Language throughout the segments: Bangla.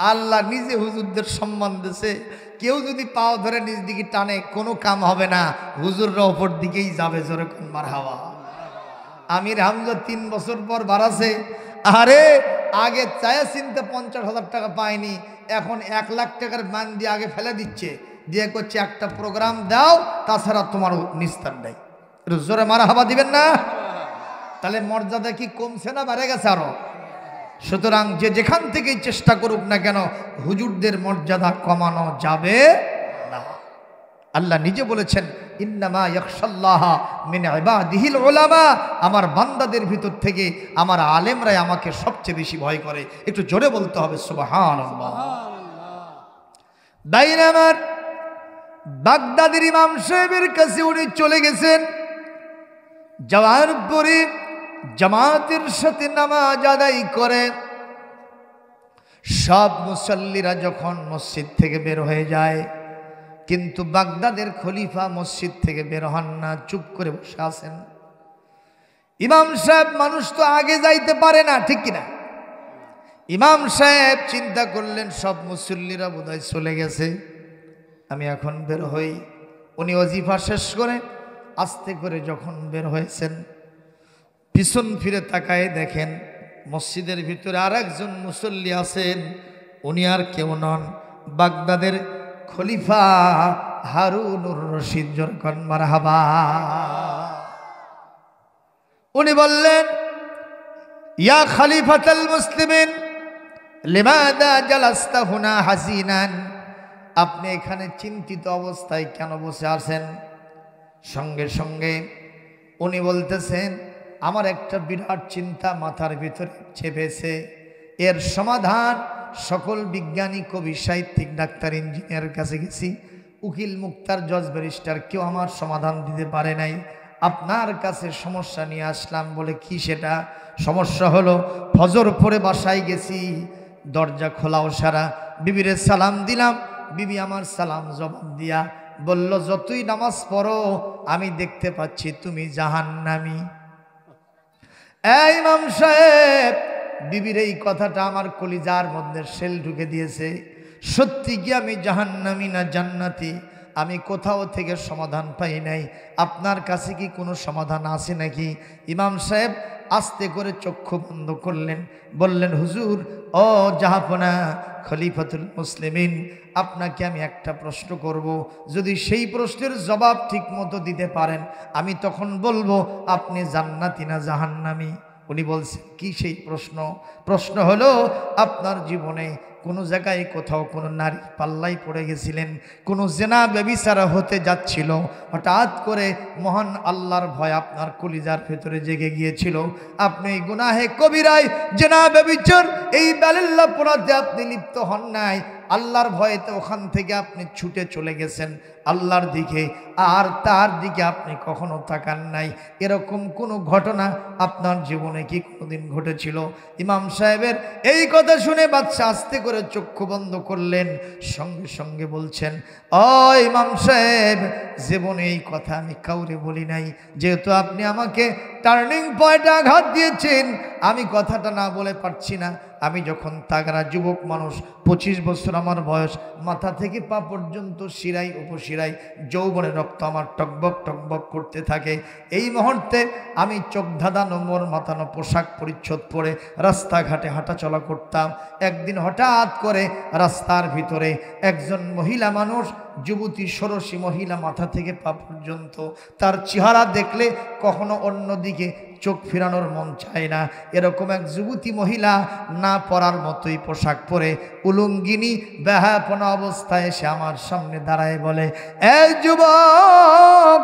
আল্লাহ নিজে হুজুরদের সম্মান দিয়েছে। কেউ যদি পাও ধরে নিজ দিকে টানে কোনো কাম হবে না, হুজুররা ওপর দিকেই যাবে। জোরে কোন মারহাবা। আমির হামজা 3 বছর পর বাড়াছে। আরে আগে চায়া চিনতে 50,000 টাকা পায়নি, এখন 1 লাখ টাকার মান দিয়ে আগে ফেলে দিচ্ছে, দিয়ে করছে একটা প্রোগ্রাম দাও, তাছাড়া তোমার নিস্তার নেই। জোরে মারহাবা দিবেন না? তাহলে মর্যাদা কি কমছে না বেড়ে গেছে আরো? সুতরাং যে যেখান থেকেই চেষ্টা করুক না কেন, হুজুরদের মর্যাদা কমানো যাবে না। আল্লাহ নিজে বলেছেন, ইন্নামা ইয়াখশাল্লাহা মিন ইবাদিহিল উলামা, আমার বান্দাদের ভিতর থেকে আমার আলেমরাই আমাকে সবচেয়ে বেশি ভয় করে। একটু জোরে বলতে হবে সুবহানাল্লাহ। বাইনামার বাগদাদের ইমাম সাহেবের কাছে উনি চলে গেছেন, যাওয়ার পরে জামাতের সাথে নামাজ আদায় করে সব মুসল্লিরা যখন মসজিদ থেকে বের হয়ে যায়, কিন্তু বাগদাদের খলিফা মসজিদ থেকে বের হন না, চুপ করে বসে আছেন। ইমাম সাহেব মানুষ তো আগে যাইতে পারে না, ঠিক কিনা? ইমাম সাহেব চিন্তা করলেন সব মুসল্লিরা বোধহয় চলে গেছে, আমি এখন বের হই। উনি ওজিফা শেষ করে আস্তে করে যখন বের হয়েছেন, পিছন ফিরে তাকায় দেখেন মসজিদের ভিতরে আর একজন মুসল্লি আছেন। উনি আর কেউ নন, বাগদাদের খলিফা হারুনুর রশিদ। জোরকন মারহাবা। উনি বললেন, ইয়া খলিফাতুল মুসলিমিন লিমাযা জালাস্তা হুনা হাসিনান, আপনি এখানে চিন্তিত অবস্থায় কেন বসে আছেন? সঙ্গে সঙ্গে উনি বলতেছেন, আমার একটা বিরাট চিন্তা মাথার ভিতরে চেপেছে, এর সমাধান সকল বিজ্ঞানী, কবি, সাহিত্যিক, ডাক্তার, ইঞ্জিনিয়ারের কাছে গেছি, উকিল, মুক্তার, জজ, ব্যারিস্টার, কেউ আমার সমাধান দিতে পারে নাই। আপনার কাছে সমস্যা নিয়ে আসলাম। বলে কি সেটা? সমস্যা হলো ফজর পরে বাসায় গেছি, দরজা খোলাও সারা, বিবিরে সালাম দিলাম, বিবি আমার সালাম জবাব দিয়া বলল, যতই নামাজ পড়ো আমি দেখতে পাচ্ছি তুমি জাহান্নামী। এই ইমাম সাহেব, বিবির এই কথাটা আমার কলিজার মধ্যে সেল ঢুকে দিয়েছে। সত্যি কি আমি জাহান্নামী না জান্নাতি? আমি কোথাও থেকে সমাধান পাই নাই, আপনার কাছে কি কোনো সমাধান আছে নাকি? ইমাম সাহেব আস্তে করে চক্ষু বন্ধ করলেন, বললেন, হুজুর, ও জাহাপনা খলিফাতুল মুসলিমিন, আপনাকে আমি একটা প্রশ্ন করব, যদি সেই প্রশ্নের জবাব ঠিক মতো দিতে পারেন আমি তখন বলবো আপনি জান্নাতি না জাহান্নামী। উনি বলছেন, কি সেই প্রশ্ন? প্রশ্ন হলো, আপনার জীবনে কোনো জায়গায় কোথাও কোনো নারী পাল্লাই পড়ে গেছিলেন, কোনো জেনা ব্যভিচার হতে যাচ্ছিল, হঠাৎ করে মহান আল্লাহর ভয় আপনার কলিজার ভেতরে জেগে গিয়েছিল, আপনি এই গুনাহে কবিরায় জেনা ব্যভিচার এই বালিল্লাহ অপরাধে আপনি লিপ্ত হন নাই, আল্লাহর ভয়েতে ওখান থেকে আপনি ছুটে চলে গেছেন আল্লাহর দিকে, আর তার দিকে আপনি কখনো তাকান নাই। এরকম কোনো ঘটনা আপনার জীবনে কি কোনোদিন ঘটেছিল? ইমাম সাহেবের এই কথা শুনে বাদশা আস্তে করে চক্ষু বন্ধ করলেন, সঙ্গে সঙ্গে বলছেন, ও ইমাম সাহেব, জীবনে এই কথা আমি কাউরে বলি নাই, যেহেতু আপনি আমাকে টার্নিং পয়েন্টে আঘাত দিয়েছেন, আমি কথাটা না বলে পারছি না। আমি যখন তাগড়া যুবক মানুষ, 25 বছর আমার বয়স, মাথা থেকে পা পর্যন্ত শিরাই উপশিরাই যৌবনের রক্ত আমার টকবক টকবক করতে থাকে। এই মুহূর্তে আমি চোখ ধাঁধানো, মোর মাথানো পোশাক পরিচ্ছদ পরে রাস্তাঘাটে হাঁটাচলা করতাম। একদিন হঠাৎ করে রাস্তার ভিতরে একজন মহিলা মানুষ, যুবতী ষোড়শী মহিলা, মাথা থেকে পা পর্যন্ত, তার চেহারা দেখলে কখনো অন্যদিকে চোখ ফিরানোর মন চায় না। এরকম এক যুবতী মহিলা না পরার মতোই পোশাক পরে উলঙ্গিনী বেহায়াপনা অবস্থায় এসে আমার সামনে দাঁড়ায় বলে, এই যুবক,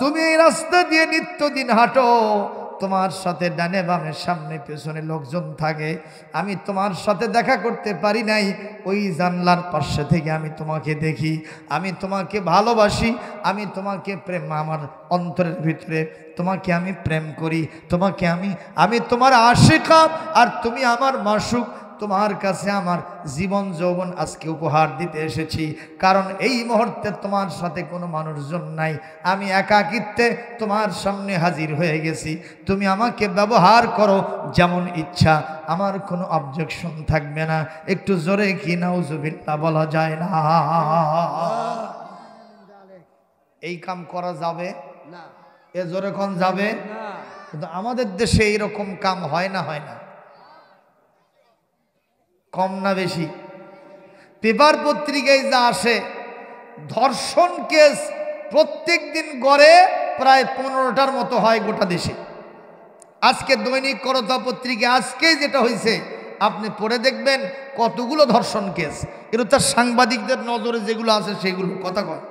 তুমি এই রাস্তা দিয়ে নিত্যদিন হাঁটো, তোমার সাথে ডানে বামে সামনে পেছনে লোকজন থাকে, আমি তোমার সাথে দেখা করতে পারি নাই, ওই জানলার পাশে থেকে আমি তোমাকে দেখি, আমি তোমাকে ভালোবাসি, আমি তোমাকে প্রেম, আমার অন্তরের ভিতরে তোমাকে আমি প্রেম করি, তোমাকে আমি তোমার আশিকা, আর তুমি আমার মাশুক, তোমার কাছে আমার জীবন যৌবন আজকে উপহার দিতে এসেছি, কারণ এই মুহূর্তে তোমার সাথে কোনো মানুষজন নাই, আমি একাকিত্বে তোমার সামনে হাজির হয়ে গেছি। তুমি আমাকে ব্যবহার করো যেমন ইচ্ছা, আমার কোনো অবজেকশন থাকবে না। একটু জোরে কি নাউজুবিল্লাহ বলা যায় না? এই কাম করা যাবে না? এ জোরে কোন যাবে না? কিন্তু আমাদের দেশে এইরকম কাম হয় না? হয় না? কম না বেশি? পেপার পত্রিকায় যা আসে, ধর্ষণ কেস প্রত্যেক দিন গড়ে প্রায় 15টার মতো হয় গোটা দেশে। আজকে দৈনিক করতা পত্রিকা আজকেই যেটা হয়েছে আপনি পড়ে দেখবেন কতগুলো ধর্ষণ কেস। এটা তার সাংবাদিকদের নজরে যেগুলো আছে সেগুলো কথা কয়।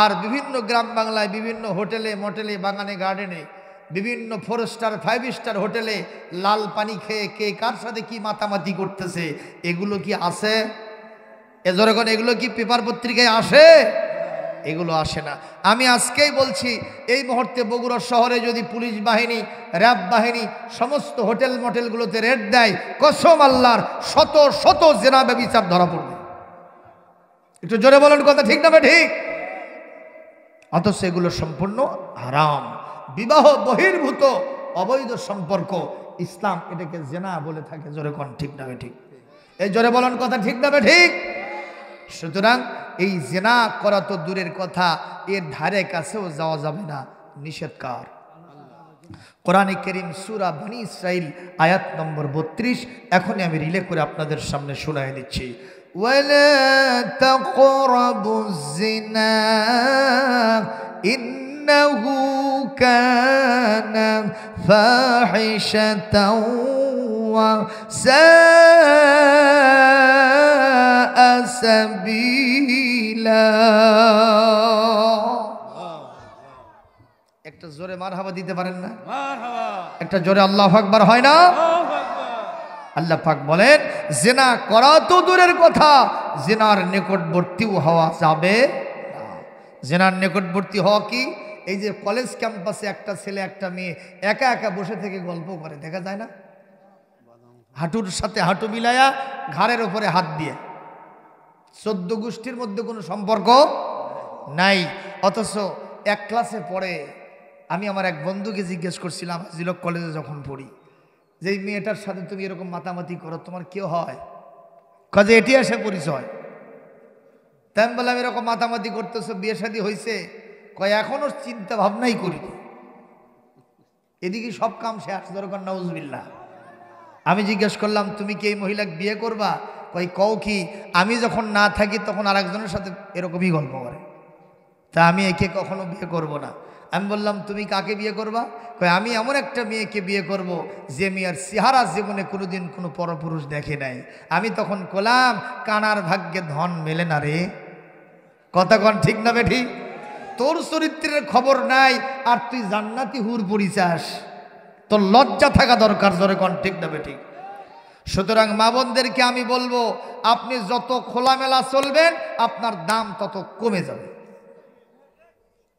আর বিভিন্ন গ্রাম বাংলায় বিভিন্ন হোটেলে মোটেলে বাগানে গার্ডেনে বিভিন্ন 4 স্টার 5 স্টার হোটেলে লাল পানি খেয়ে কে কার সাথে কি মাতামাতি করতেছে এগুলো কি আছে? এজরকম এগুলো কি পেপার পত্রিকায় আসে? এগুলো আসে না। আমি আজকেই বলছি, এই মুহূর্তে বগুড়া শহরে যদি পুলিশ বাহিনী, র্যাব বাহিনী সমস্ত হোটেল মোটেলগুলোতে রেড দেয়, কসম আল্লাহর শত শত জেনা ব্যভিচার ধরা পড়বে। একটু জোরে বলেন কথা ঠিক না ঠিক? অথচ এগুলো সম্পূর্ণ হারাম, বিবাহ বহির্ভূত অবৈধ সম্পর্ক। ইসলাম এটাকে জেনা বলে থাকে। জোরে কোন ঠিক না ঠিক? এই জোরে বলেন কথা ঠিক না ঠিক? সুতরাং এই জেনা করা তো দূরের কথা, এর ধারে কাছেও যাওয়া যাবে না, নিষেধকার। কোরআনে কারীম সূরা বনী ইসরাইল আয়াত নম্বর 32 এখনই আমি রিলে করে আপনাদের সামনে শোনায় দিচ্ছি। ওয়ালা তাকরাবুজ জিনা ইন্নাহু কানা ফাহিশাতাও ওয়া সাআ সাবিলা। একটা জোরে মারহাবা দিতে পারেন না? একটা জোরে আল্লাহু আকবার হয় না? আল্লাহ পাক বলেন জিনা করা তো দূরের কথা, জিনার নিকটবর্তীও হওয়া যাবে না। জিনার নিকটবর্তী হওয়া কি? এই যে কলেজ ক্যাম্পাসে একটা ছেলে একটা মেয়ে একা একা বসে থেকে গল্প করে, দেখা যায় না? হাঁটুর সাথে হাঁটু মিলায়া ঘাড়ের উপরে হাত দিয়ে, 14 গোষ্ঠীর মধ্যে কোনো সম্পর্ক নাই, অথচ এক ক্লাসে পড়ে। আমি আমার এক বন্ধুকে জিজ্ঞেস করছিলাম জিলক কলেজে যখন পড়ি, যে এই মেয়েটার সাথে তুমি এরকম মাতামাতি করো, তোমার কেউ হয়? কাজে এটি আসে পরিচয়। তাই আমি বললাম এরকম মাতামাতি করতেছো, বিয়ে শাদী হয়েছে? কয় এখনো চিন্তা ভাবনাই করি। এদিকে সব কাম শেষ, দরকার নাউজুবিল্লাহ। আমি জিজ্ঞেস করলাম তুমি কি এই মহিলাকে বিয়ে করবা? কয় কও কি, আমি যখন না থাকি তখন আরেকজনের সাথে এরকমই গল্প করে, তা আমি একে কখনো বিয়ে করব না। আমি বললাম তুমি কাকে বিয়ে করবা? কয় আমি এমন একটা মেয়েকে বিয়ে করব যে মেয়ের চেহারা জীবনে কোনোদিন কোনো পরপুরুষ দেখে নাই। আমি তখন কলাম কানার ভাগ্যে ধন মেলে না রে। কথা কন ঠিক না বেঠি? তোর চরিত্রের খবর নাই আর তুই জান্নাতি হুর পরিচাস, তোর লজ্জা থাকা দরকার। জোরে কন ঠিক না বেঠি? সুতরাং মা বোনদেরকে আমি বলবো, আপনি যত খোলামেলা চলবেন আপনার দাম তত কমে যাবে।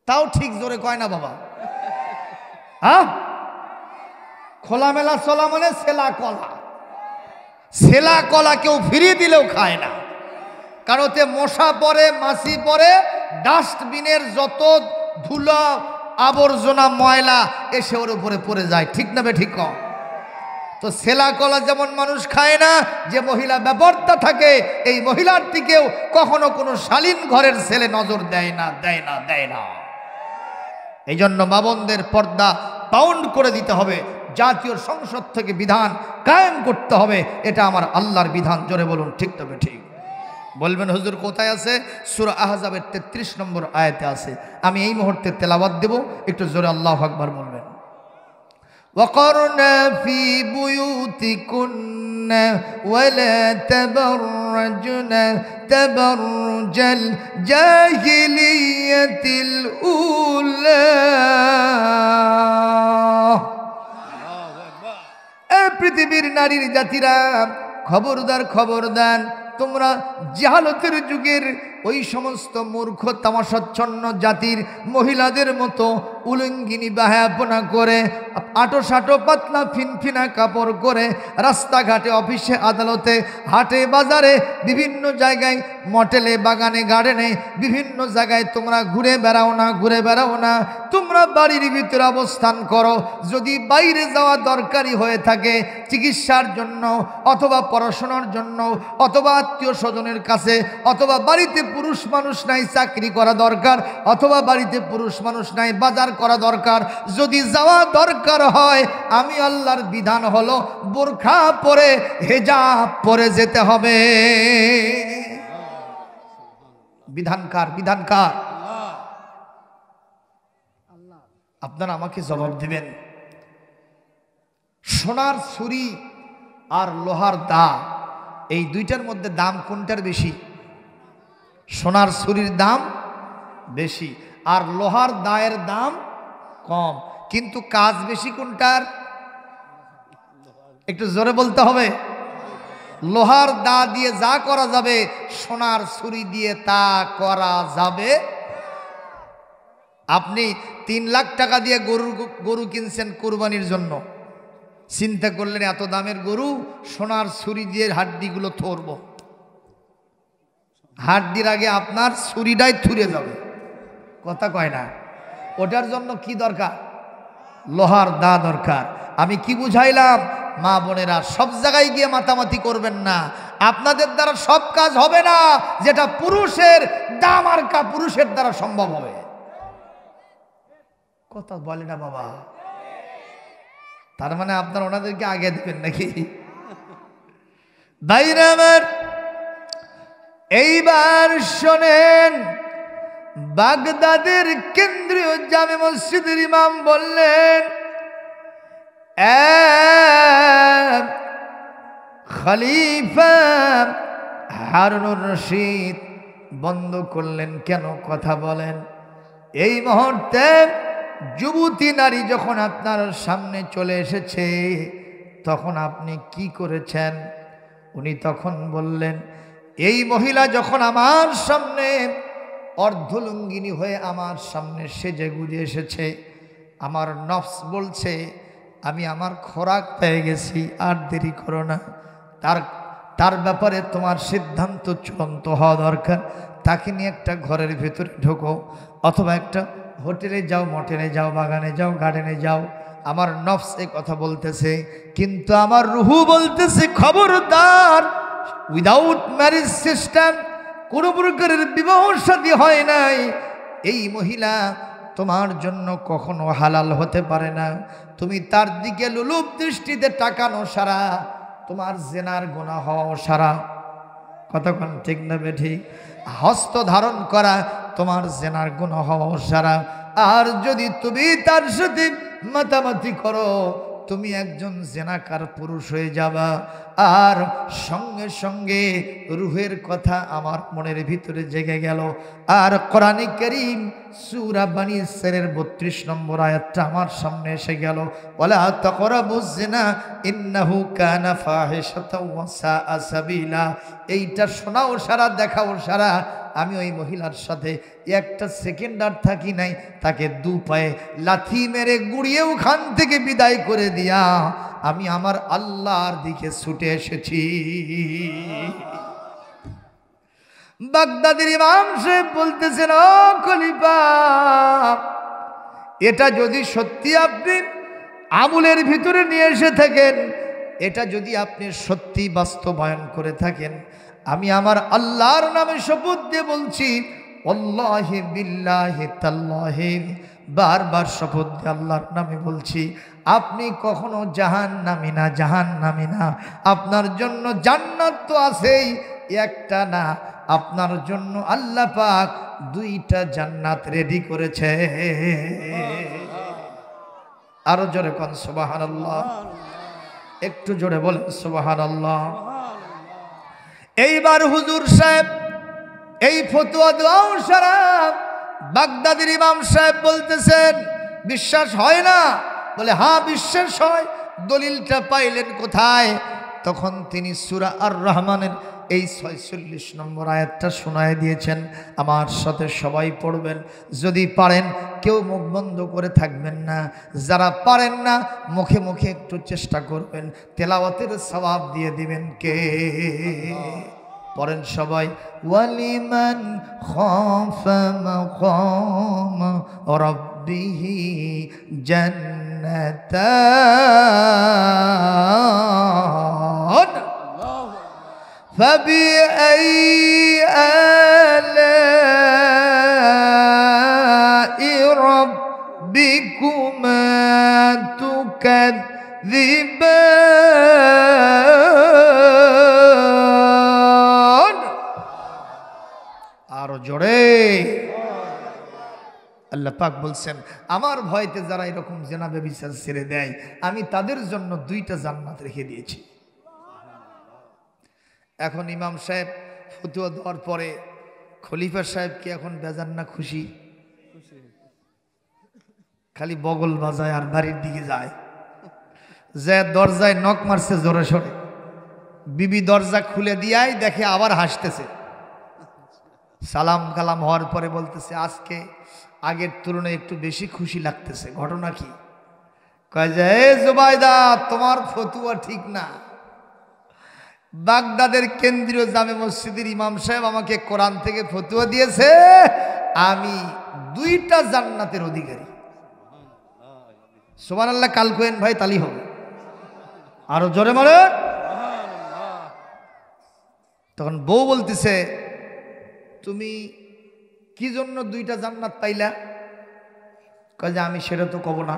তাও ঠিক জোরে কয় না বাবা? হ্যাঁ, খোলামেলা চলা মানে সেলা কলা। সেলা কলা কেউ ফিরিয়ে দিলেও খায় না, কারণ ওতে মশা পড়ে, মাছি পড়ে, ডাস্টবিনের যত ধুলো আবর্জনা ময়লা এসে ওর উপরে পড়ে যায়। ঠিক না বে ঠিক? তো সেলা কলা যেমন মানুষ খায় না, যে মহিলা ব্যাপারটা থাকে এই মহিলার দিকেও কখনো কোনো শালীন ঘরের ছেলে নজর দেয় না, দেয় না, দেয় না। এই জন্য মা বোনদের পর্দা বাউন্ড করে দিতে হবে, জাতীয় সংসদ থেকে বিধান কায়েম করতে হবে। এটা আমার আল্লাহর বিধান। জোরে বলুন ঠিক তবে ঠিক। বলবেন হুজুর কোথায় আছে? সূরা আহজাবের 33 নম্বর আয়াতে আছে। আমি এই মুহূর্তে তেলাওয়াত দেব, একটু জোরে আল্লাহু আকবার বলবেন। وقرنا في بيوتكن ولا تبرجن تبرج الجاهلية الأولى। পৃথিবীর নারীর জাতিরা খবরদার খবরদার, তোমরা জাহালতের যুগের ওই সমস্ত মূর্খ তামাশাচ্ছন্ন জাতির মহিলাদের মতো উলঙ্গিনী বাহাপনা করে আটো সাটো পাতলা ফিনফিনা কাপড় করে রাস্তাঘাটে অফিসে আদালতে হাটে বাজারে বিভিন্ন জায়গায় মটেলে বাগানে গার্ডেনে বিভিন্ন জায়গায় তোমরা ঘুরে বেড়াও না তোমরা বাড়ির ভিতরে অবস্থান করো। যদি বাইরে যাওয়া দরকারি হয়ে থাকে চিকিৎসার জন্য অথবা পড়াশোনার জন্য অথবা আত্মীয় স্বজনের কাছে অথবা বাড়িতে পুরুষ মানুষ নাই চাকরি করা দরকার অথবা বাড়িতে পুরুষ মানুষ নাই বাজার করা দরকার, যদি যাওয়া দরকার হয় আমি আল্লাহর বিধান হলো বোরখা পরে হিজাব পরে যেতে হবে। বিধানকার আপনারা আমাকে জবাব দিবেন। সোনার ছুরি আর লোহার দা এই দুইটার মধ্যে দাম কোনটার বেশি? সোনার ছুরির দাম বেশি আর লোহার দায়ের দাম কম, কিন্তু কাজ বেশি কোনটার? একটু জোরে বলতে হবে। লোহার দা দিয়ে যা করা যাবে সোনার ছুরি দিয়ে তা করা যাবে। আপনি 3 লাখ টাকা দিয়ে গরু কিনছেন কুরবানির জন্য, চিন্তা করলেন এত দামের গরু সোনার ছুরি দিয়ে হাড্ডিগুলো থরব, হাড্ডির আগে আপনার ছুরিটাই থুরে যাবে, কথা কয় না। ওটার জন্য কি দরকার? লোহার দা দরকার। আমি কি বুঝাইলাম? মা বোনেরা সব জায়গায় গিয়ে মাতামাতি করবেন না, আপনাদের দ্বারা সব কাজ হবে না, যেটা পুরুষের দাম আর পুরুষের দ্বারা সম্ভব হবে। কথা বলে না বাবা, তার মানে আপনারা ওনাদেরকে আগে দেবেন নাকি? ভাইরা আমার এইবার শোনেন, বাগদাদের কেন্দ্রীয় জামে মসজিদের ইমাম বললেন, খলিফা হারুনুর রশিদ বন্ধ করলেন কেন? কথা বলেন। এই মুহূর্তে যুবতী নারী যখন আপনার সামনে চলে এসেছে তখন আপনি কি করেছেন? উনি তখন বললেন, এই মহিলা যখন আমার সামনে অর্ধলুঙ্গিনী হয়ে আমার সামনে সেজে গুজে এসেছে, আমার নফস বলছে আমি আমার খোরাক পেয়ে গেছি, আর দেরি করো না, তার ব্যাপারে তোমার সিদ্ধান্ত চূড়ান্ত হওয়া দরকার। তাকে নিয়ে একটা ঘরের ভেতরে ঢোকো অথবা একটা হোটেলে যাও, মটেলে যাও, বাগানে যাও, গার্ডেনে যাও। আমার নফস এই কথা বলতেছে, কিন্তু আমার রুহু বলতেছে খবরদার, উইদাউট ম্যারেজ সিস্টেম, কোনো প্রকারের বিবাহ শাদী হয় নাই, এই মহিলা তোমার জন্য কখনো হালাল হতে পারে না। তুমি তার দিকে লোলুপ দৃষ্টিতে তাকানো সারা তোমার জেনার গুনাহ হওয়া সারা, কতক্ষণ ঠিক না বেঠিক? হস্ত ধারণ করা তোমার জেনার গুনাহ হওয়া সারা। আর যদি তুমি তার সাথে মাতামাতি করো তুমি একজন জেনাকার পুরুষ হয়ে যাবা। আর সঙ্গে সঙ্গে রুহের কথা আমার মনের ভিতরে জেগে গেল। আর কোরআনে কারীম সূরা বনী ইসরাঈলের 32 নম্বর আয়াতটা আমার সামনে এসে গেল, ওয়ালা তাকরাবুজ জিনা ইন্নাহু কানা ফাহিশাতাও ওয়া সাআ সাবিলা। এইটা শোনাও সারা, দেখাও সারা। আমি ওই মহিলার সাথে একটা সেকেন্ড আর থাকি নাই, তাকে 2 পায়ে লাথি মেরে গুড়িয়ে ওখান থেকে বিদায় করে দিয়া আমি আমার আল্লাহর দিকে ছুটে এসেছি। বাগদাদের ইমাম সাহেব বলতেছেন, ও খলিফা, এটা যদি সত্যি আপনি আমলের ভিতরে নিয়ে এসে থাকেন, এটা যদি আপনি সত্যি বাস্তবায়ন করে থাকেন, আমি আমার আল্লাহর নামে শপথ দিয়ে বলছি, ওয়াল্লাহি বিল্লাহি তাল্লাহি, বারবার শপথ দিয়ে আল্লাহর নামে বলছি, আপনি কখনো জাহান্নামী না, জাহান্নামী না। আপনার জন্য জান্নাত তো আছেই, একটা না, আপনার জন্য আল্লাহ পাক 2টা জান্নাত রেডি করেছে। আরো জোরে কোন সুবহানাল্লাহ, একটু জোরে বলেন সুবহানাল্লাহ। এইবার হুজুর সাহেব এই ফতোয়া দেওয়াও সারা বাগদাদের ইমাম সাহেব বলতেছেন, বিশ্বাস হয় না? বলে হ্যাঁ বিশ্বাস হয়। দলিলটা পাইলেন কোথায়? তখন তিনি সূরা আর রহমানের এই 46 নম্বর আয়াতটা শোনায় দিয়েছেন। আমার সাথে সবাই পড়বেন, যদি পারেন কেউ মুখ বন্ধ করে থাকবেন না, যারা পারেন না মুখে মুখে একটু চেষ্টা করবেন, তেলাওয়াতের সওয়াব দিয়ে দিবেন কে? পড়েন সবাই, ওয়ালিমান খাফা মাকাম রাব্বিহি জান্নাতান ফাবিআই আলাই রাব্বিকুমা তুকাযযিবান। আরো জোরে। আল্লাহ পাক বলছেন, আমার ভয়তে যারা এরকম জেনা ব্যভিচার ছেড়ে দেয় আমি তাদের জন্য 2টা জান্নাত রেখে দিয়েছি। এখন ইমাম সাহেব ফতোয়া দেওয়ার পরে খলিফা সাহেব কি এখন বেজান না খুশি? খালি বগল বাজায় আর বাড়ির দিকে যায়, যে দরজায় নক মারছে জোরে সরে, বিবি দরজা খুলে দিয়াই দেখে আবার হাসতেছে। সালাম কালাম হওয়ার পরে বলতেছে, আজকে আগের তুলনায় একটু বেশি খুশি লাগতেছে, ঘটনা কি? কয় যে, এ জুবাইদা, তোমার ফতোয়া ঠিক না। বাগদাদের কেন্দ্রীয় জামে মসজিদের ইমাম সাহেব আমাকে কোরআন থেকে ফতোয়া দিয়েছে, আমি 2টা জান্নাতের অধিকারী। সুবহানাল্লাহ। কাল কোয়েন ভাই তালি হবে, আরো জোরে মারে। তখন বউ বলতেছে, তুমি কি জন্য 2টা জান্নাত পাইলা? কয় যে, আমি সেটা তো কব না।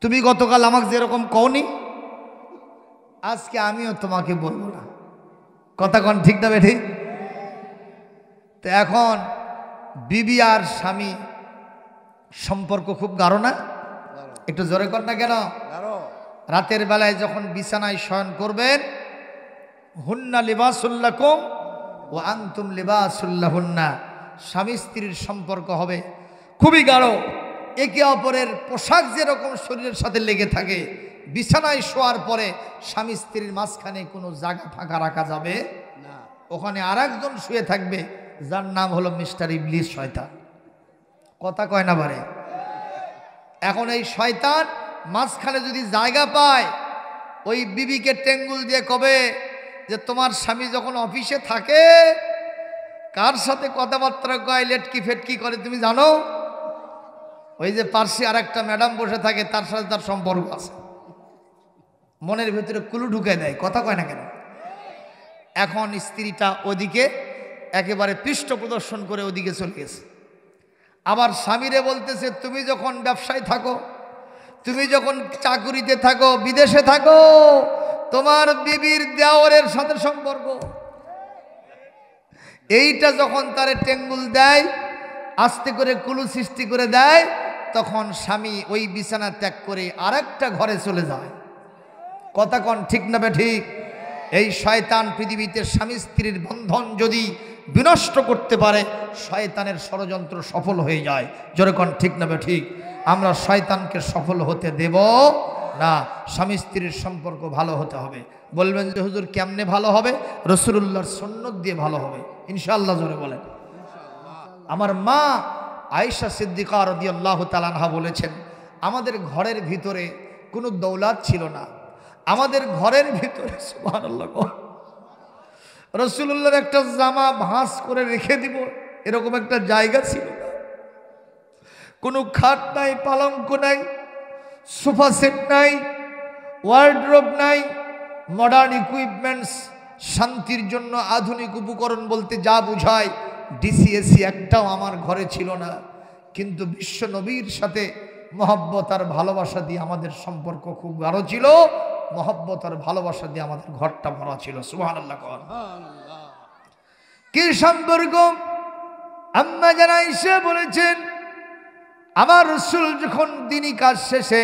তুমি গতকাল আমাকে যেরকম কওনি, আজকে আমিও তোমাকে বলবো না। কথা কোন ঠিক না বেঠি? তো এখন বিবি আর স্বামী সম্পর্ক খুব গাঢ় না? একটু জোরে কর না কেন? রাতের বেলায় যখন বিছানায় শয়ন করবেন, হুন্না লিবাসুল লাকুম ওয়া আনতুম লিবাসুল লাহুন্না, স্বামী স্ত্রীর সম্পর্ক হবে খুবই গাঢ়। একে অপরের পোশাক যেরকম শরীরের সাথে লেগে থাকে, বিছানায় শোয়ার পরে স্বামী স্ত্রীর মাঝখানে কোনো জায়গা ফাঁকা রাখা যাবে না। ওখানে আরেকজন শুয়ে থাকবে, যার নাম হলো মিস্টার ইবলিস, শয়তান। কথা কয় না বারে? এখন এই শয়তান মাঝখানে যদি জায়গা পায়, ওই বিবিকে টেঙ্গুল দিয়ে কবে যে, তোমার স্বামী যখন অফিসে থাকে কার সাথে কথাবার্তা কয়, লেটকি ফেটকি করে তুমি জানো? ওই যে পার্সি আর একটা ম্যাডাম বসে থাকে, তার সাথে তার সম্পর্ক আছে। মনের ভিতরে কুলু ঢুকায় দেয়। কথা কয় না কেন? এখন স্ত্রীটা ওদিকে একেবারে পৃষ্ঠ প্রদর্শন করে ওদিকে চলে গেছে। আবার স্বামীরে বলতেছে, তুমি যখন ব্যবসায় থাকো, তুমি যখন চাকুরিতে থাকো, বিদেশে থাকো, তোমার বিবির দেওরের সাথে সম্পর্ক। এইটা যখন তারে টেঙ্গুল দেয়, আস্তে করে কুলু সৃষ্টি করে দেয়, তখন স্বামী ওই বিছানা ত্যাগ করে আরেকটা ঘরে চলে যায়। কথা কন ঠিক না বে ঠিক? এই শয়তান পৃথিবীতে স্বামী স্ত্রীর বন্ধন যদি বিনষ্ট করতে পারে, শয়তানের ষড়যন্ত্র সফল হয়ে যায়। জোরে কন ঠিক না বে ঠিক? আমরা শয়তানকে সফল হতে দেব না। স্বামী স্ত্রীর সম্পর্ক ভালো হতে হবে। বলবেন যে হুজুর কেমনে ভালো হবে? রাসূলুল্লাহর সুন্নাত দিয়ে ভালো হবে ইনশাআল্লাহ। জোরে বলেন। আমার মা আয়েশা সিদ্দিকা রাদিয়াল্লাহু তাআলা আনহা বলেছেন, আমাদের ঘরের ভিতরে কোনো দৌলত ছিল না। আমাদের ঘরের ভিতরে সুবহানাল্লাহ রাসূলুল্লাহর একটা জামা ভাঁজ করে রেখে দিব এরকম একটা জায়গা ছিল না। কোনো খাট নাই, পালঙ্ক নাই, সোফা সেট নাই, ওয়ার্ডরোব নাই, মডার্ন ইকুইপমেন্টস, শান্তির জন্য আধুনিক উপকরণ বলতে যা বোঝায় ডিসিএসি একটাও আমার ঘরে ছিল না। কিন্তু বিশ্ব নবীর সাথে মহব্বত আর ভালোবাসা দিয়ে আমাদের সম্পর্ক খুব গাঢ় ছিল। মহব্বত আর ভালোবাসা দিয়ে আমাদের ঘরটা ভরা ছিল। সুবহানাল্লাহ। কি সম্পর্ক? আম্মা জান আয়েশা বলেছেন, আমার রাসূল যখন দিনী কাজ শেষে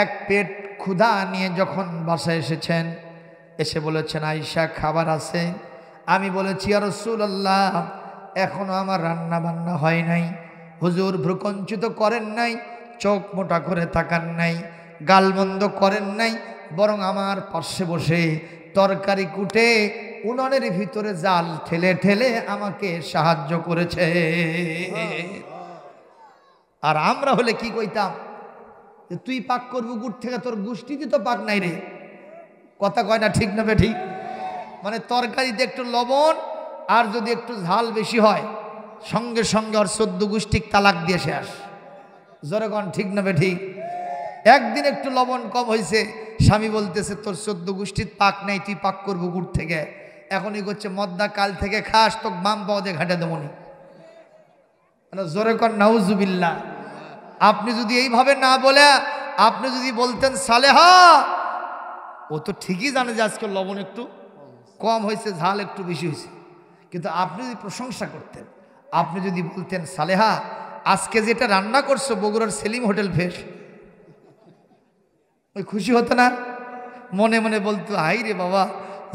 এক পেট ক্ষুধা নিয়ে যখন বাসায় এসেছেন, এসে বলেছেন, আয়েশা খাবার আছে? আমি বলেছি, ইয়া রাসূলুল্লাহ এখনো আমার রান্না বান্না হয় নাই। হুজুর ভ্রুকুঞ্চিত করেন নাই, চোখ মোটা করে তাকান নাই, গালমন্দ করেন নাই, বরং আমার পাশে বসে তরকারি কুটে উনানের ভিতরে জাল ঠেলে ঠেলে আমাকে সাহায্য করেছে। আর আমরা হলে কি কইতাম, যে তুই পাক করবো গুড় থেকে, তোর গোষ্ঠীতে তো পাক নাই রে। কথা কয় না, ঠিক না বে ঠিক? মানে তরকারিতে একটু লবণ আর যদি একটু ঝাল বেশি হয়, সঙ্গে সঙ্গে ওর 14 গোষ্ঠী তালাক দিয়ে শেষ। জোরে কন, ঠিক না বে ঠিক? একদিন একটু লবণ কম হয়েছে, স্বামী বলতেছে তোর 14 গোষ্ঠীর পাক নেই, তুই পাক করবো গুড় থেকে। এখনই করছে মদ্দা কাল থেকে খাস, তো বাম পাওয়া দিয়ে ঘাটে দেবনি। জোরে কন নাউজুবিল্লাহ। আপনি যদি এইভাবে না বলে আপনি যদি বলতেন সালেহা, ও তো ঠিকই জানে যে আজকে লবণ একটু কম হয়েছে, ঝাল একটু বেশি হয়েছে, কিন্তু আপনি যদি প্রশংসা করতেন, আপনি যদি বলতেন সালেহা আজকে যেটা রান্না করছো বগুড়ার সেলিম হোটেল ফেস, ওই খুশি হতো না? মনে মনে বলতো হাই রে বাবা,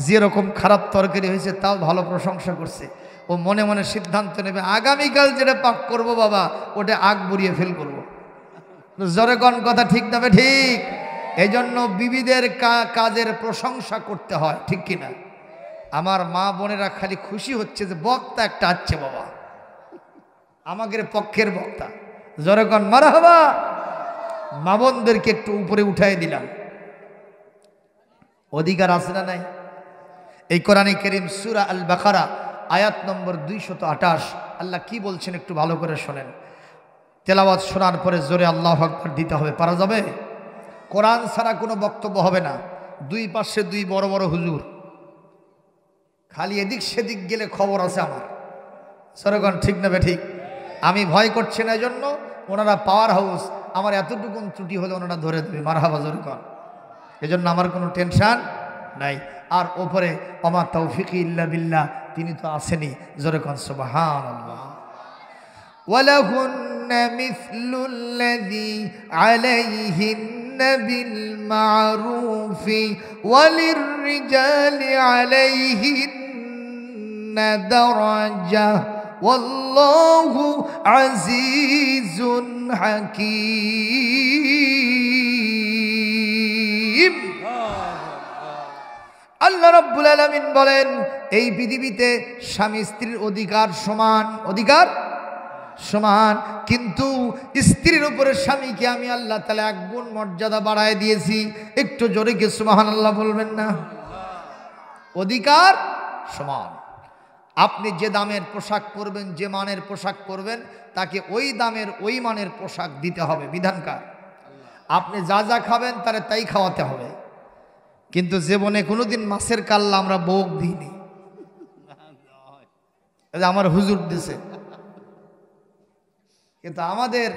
যেরকম খারাপ তরকারি হয়েছে তাও ভালো প্রশংসা করছে। ও মনে মনে সিদ্ধান্ত নেবে আগামীকাল যেটা পাক করব বাবা, ওটা আগ বুড়িয়ে ফেল করবো। জোরে কোন কথা ঠিক না ঠিক? এই জন্য বিবিদের কাজের প্রশংসা করতে হয়, ঠিক কিনা? আমার মা বোনেরা খালি খুশি হচ্ছে যে বক্তা একটা আছে বাবা, আমাদের পক্ষের বক্তা। জোরে কোন মারহাবা। মা বোনদেরকে একটু উপরে উঠাই দিলাম। অধিকার আছে না নাই? এই কোরআনে কারীম সূরা আল বাকারা আয়াত নম্বর 228 আল্লাহ কি বলছেন একটু ভালো করে শোনেন। তেলাওয়াত শোনার পরে জোরে আল্লাহু আকবার দিতে হবে। পারা যাবে? কোরআন ছাড়া কোনো বক্তব্য হবে না। দুই পাশে দুই বড় বড় হুজুর, খালি এদিক সেদিক গেলে খবর আছে আমার। সরগণ ঠিক না বে ঠিক? আমি ভয় করছি না, এই জন্য ওনারা পাওয়ার হাউস, আমার এতটুকু ত্রুটি হলে ওনারা ধরে দেবে। মারহাবা, জোরে কর। এই জন্য আমার কোনো টেনশন নাই। আর ওপরে ওমা তৌফিকি ইল্লা বিল্লাহ, তিনি তো আসেনি। জোরে কর সুবহানাল্লাহ। ওয়ালাহুন্না মিসলুল্লাযী আলাইহিন্না বিল মা'রুফি ওয়ালিররিজালি আলাইহিন্না দারাজা ওয়াল্লাহু আজিজুন হাকীম। আল্লাহ রাব্বুল আলামিন বলেন, এই পৃথিবীতে স্বামী স্ত্রীর অধিকার সমান, অধিকার সমান, কিন্তু স্ত্রীর উপরে স্বামীকে আমি আল্লাহ তাআলা এক গুণ মর্যাদা বাড়ায় দিয়েছি। একটু জোরে কি সুবহানাল্লাহ বলবেন না? অধিকার সমান। আপনি যে দামের পোশাক পরবেন, যে মানের পোশাক পরবেন, তাকে ওই দামের ওই মানের পোশাক দিতে হবে, বিধানকার। আপনি যা যা খাবেন তারে তাই খাওয়াতে হবে। কিন্তু জীবনে কোনোদিন মাছের কাল্লা আমরা বউক দিইনি, আমার হুজুর দিছে। কিন্তু আমাদের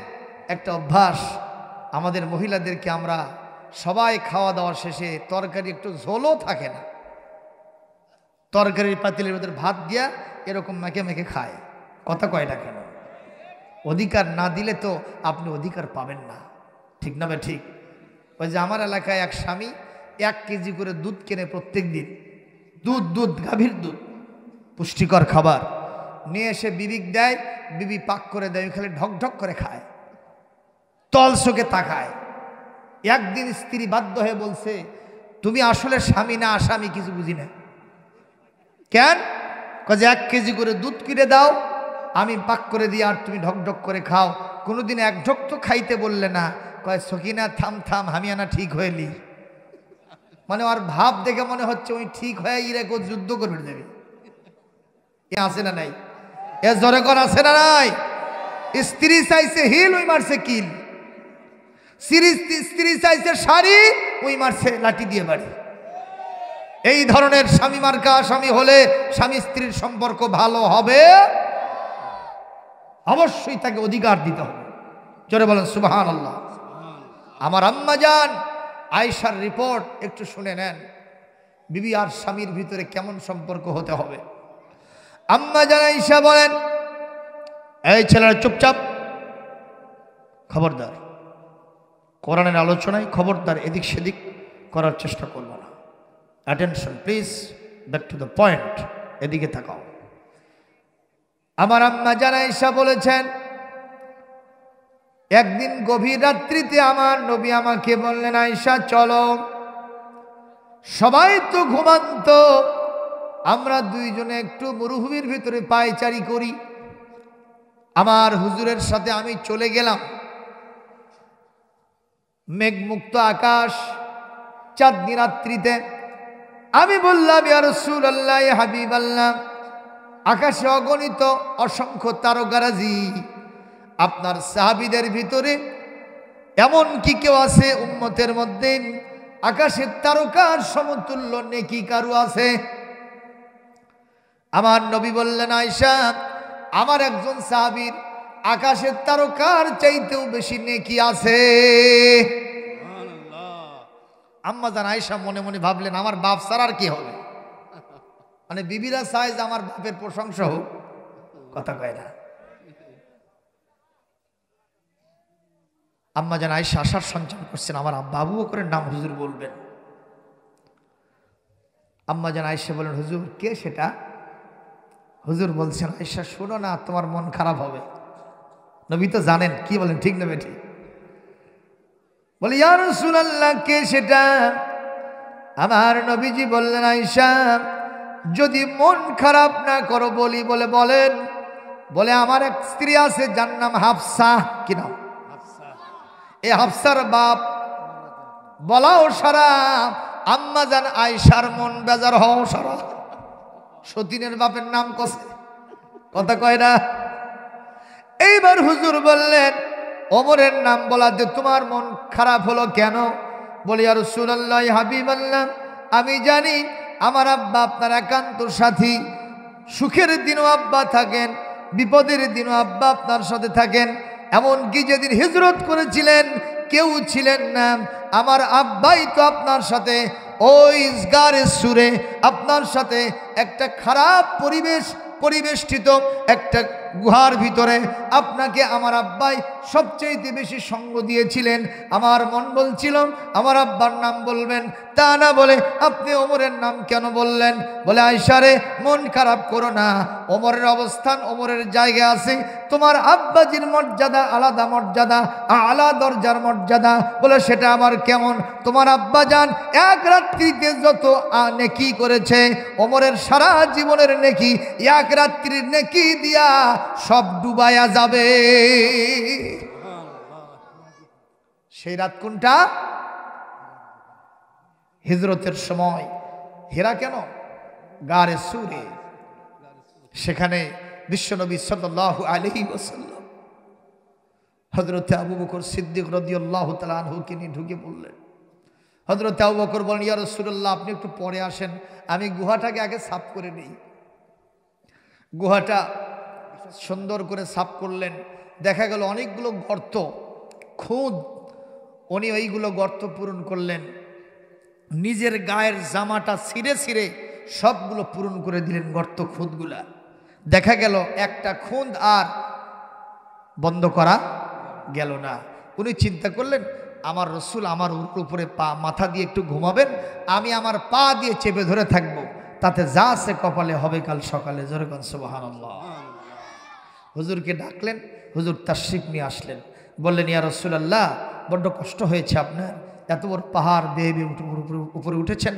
একটা অভ্যাস, আমাদের মহিলাদেরকে আমরা সবাই খাওয়া দাওয়ার শেষে তরকারি একটু ঝোলও থাকে না, তরকারির পাতিলের ভিতরে ভাত দিয়া এরকম মেখে মেখে খায়। কথা কয় না কেন? অধিকার না দিলে তো আপনি অধিকার পাবেন না, ঠিক না ভাই ঠিক? ওই যে আমার এলাকায় এক স্বামী 1 কেজি করে দুধ কেনে প্রত্যেক দিন, দুধ গাভীর দুধ, পুষ্টিকর খাবার নিয়ে এসে বিবিক দেয়, বিবি পাক করে দেয়, খালি ঢক ঢক করে খায়, তল চোখে তাকায়। একদিন স্ত্রী বাধ্য হয়ে বলছে, তুমি আসলে স্বামী না আসামি কিছু বুঝি না। কেন? কাজে 1 কেজি করে দুধ কিনে দাও, আমি পাক করে দিই, আর তুমি ঢক ঢক করে খাও। কোনোদিন এক ঢক তো খাইতে বললে না। কয় সকিনা থাম থাম, হামিয়ানা ঠিক হইলি। মানে ওর ভাব দেখে মনে হচ্ছে ওই ঠিক হয়ে ইরাকে যুদ্ধ করবে যাবে। এ আছে না নাই? এ জোরে কর, আছে না নাই? স্ত্রী চাইছে হিল, ওই মারছে কিল। স্ত্রী চাইছে শাড়ি, ওই মারছে লাঠি দিয়ে বাড়ি। এই ধরনের স্বামী মার্কা স্বামী হলে স্বামী স্ত্রীর সম্পর্ক ভালো হবে? অবশ্যই তাকে অধিকার দিতে হবে। জোরে বলেন সুবহানাল্লাহ। আমার আম্মা জান আয়েশার রিপোর্ট একটু শুনে নেন, বিবি আর স্বামীর ভিতরে কেমন সম্পর্ক হতে হবে। আম্মা জান আয়েশা বলেন, এই ছেলেরা চুপচাপ, খবরদার, কোরআনের আলোচনায় খবরদার এদিক সেদিক করার চেষ্টা করবো না। Attention please, back to the point, এদিকে তাকাও। আমার আম্মা জান আয়েশা বলেছেন, একদিন গভীর রাত্রিতে আমার নবী আমাকে বললেন, আয়েশা চলো, সবাই তো ঘুমান্ত, আমরা দুইজনে একটু মরুভূমির ভিতরে পায়চারি করি। আমার হুজুরের সাথে আমি চলে গেলাম। মেঘমুক্ত আকাশ, চাঁদনি রাত্রিতে। আমি বললাম, ইয়া রাসূলুল্লাহ, ইয়া হাবিবাল্লাহ, আকাশে অগণিত অসংখ্য তারকারাজি, আপনার সাহাবীদের ভিতরে এমন কি কেউ আছে উম্মতের মধ্যে আকাশের তারকার সমতুল্য নেকি কারু আছে? আমার নবী বললেন, আয়েশা, আমার একজন সাহাবীর আকাশের তারকার চাইতেও বেশি নেকি আছে। আম্মা জান আয়েশা মনে মনে ভাবলেন, আমার বাপ ছাড়া আর কি হবে? মানে বিবিরা চায় যে আমার বাপের প্রশংসা হোক, কথা কয় না। আম্মা জান আয়েশা আশার সঞ্চার করছেন, আমার আব্বা আবু বকরের নাম হুজুর বলবেন। আম্মা জান আয়েশা বলেন, হুজুর কে সেটা? হুজুর বলছেন, আয়েশা শোনো না, তোমার মন খারাপ হবে। নবী তো জানেন, কি বলেন ঠিক না বেঠিক? বলে, ইয়া রাসূলুল্লাহ, কে সেটা? আমার নবীজি বললেন, আয়েশা যদি মন খারাপ না করো বলি। বলে বলেন। বলে, আমার এক স্ত্রী আছে যার নাম হাফসা। কি নাম? এই হাফসার বাপ বলাও সারা, আম্মা জান আয়েশার মন বেজার হও সারা। সতীনের বাপের নাম কসে, কথা কয় না। এইবার হুজুর বললেন, ওমরের নাম বলাতে তোমার মন খারাপ হলো কেন? বলি, ইয়া রাসূলুল্লাহ, হাবিবাল্লাহ, আমি জানি আমার আব্বা আপনার একান্ত সাথী। সুখের দিনও আব্বা থাকেন, বিপদের দিনও আব্বা আপনার সাথে থাকেন। এমনকি যেদিন হিজরত করেছিলেন কেউ ছিলেন না, আমার আব্বাই তো আপনার সাথে ওই ইসগারের সুরে আপনার সাথে একটা খারাপ পরিবেষ্টিত একটা গুহার ভিতরে আপনাকে আমার আব্বাই সবচেয়ে বেশি সঙ্গ দিয়েছিলেন। আমার মন বলছিল আমার আব্বার নাম বলবেন, তা না বলে আপনি ওমরের নাম কেন বললেন? বলে, আয়েশা রে, মন খারাপ করো না, ওমরের অবস্থান ওমরের জায়গা আছে, তোমার আব্বাজির মর্যাদা আলাদা মর্যাদা, আলা দরজার মর্যাদা। বলে, সেটা আবার কেমন? তোমার আব্বা যান এক রাত্রিতে যত নেকি করেছে, ওমরের সারা জীবনের নেকি এক রাত্রির নেকি দিয়া সব ডুবায়া যাবে। সেই রাত কোনটা? হিজরতের সময়। হেরা কেন? গারে সুরে। সেখানে বিশ্বনবী সাল্লাল্লাহু আলাইহি ওয়াসাল্লাম হযরত আবু বকর সিদ্দিক রাদিয়াল্লাহু তাআলা আনহুকে নিয়ে ঢুকে পড়লেন। হযরত আবু বকর বলেন, ইয়া রাসূলুল্লাহ, আপনি একটু পরে আসেন, আমি গুহাটাকে আগে সাফ করে নিই। গুহাটা সুন্দর করে সাফ করলেন। দেখা গেল অনেকগুলো গর্ত, খুদ। উনি ওইগুলো গর্ত পূরণ করলেন। নিজের গায়ের জামাটা ছিঁড়ে ছিঁড়ে সবগুলো পূরণ করে দিলেন গর্ত খুদগুলা। দেখা গেল একটা খুদ আর বন্ধ করা গেল না। উনি চিন্তা করলেন, আমার রসুল আমার উপরে মাথা দিয়ে একটু ঘুমাবেন, আমি আমার পা দিয়ে চেপে ধরে থাকবো, তাতে যা আছে কপালে হবে কাল সকালে। জোরে কোন সুবহানাল্লাহ। হুজুরকে ডাকলেন, হুজুর তাশরিফ নিয়ে আসলেন। বললেন, ইয়া রাসূলুল্লাহ, বড্ড কষ্ট হয়েছে আপনার, এত বড় পাহাড় বেয়ে বেয়ে উপরে উঠেছেন,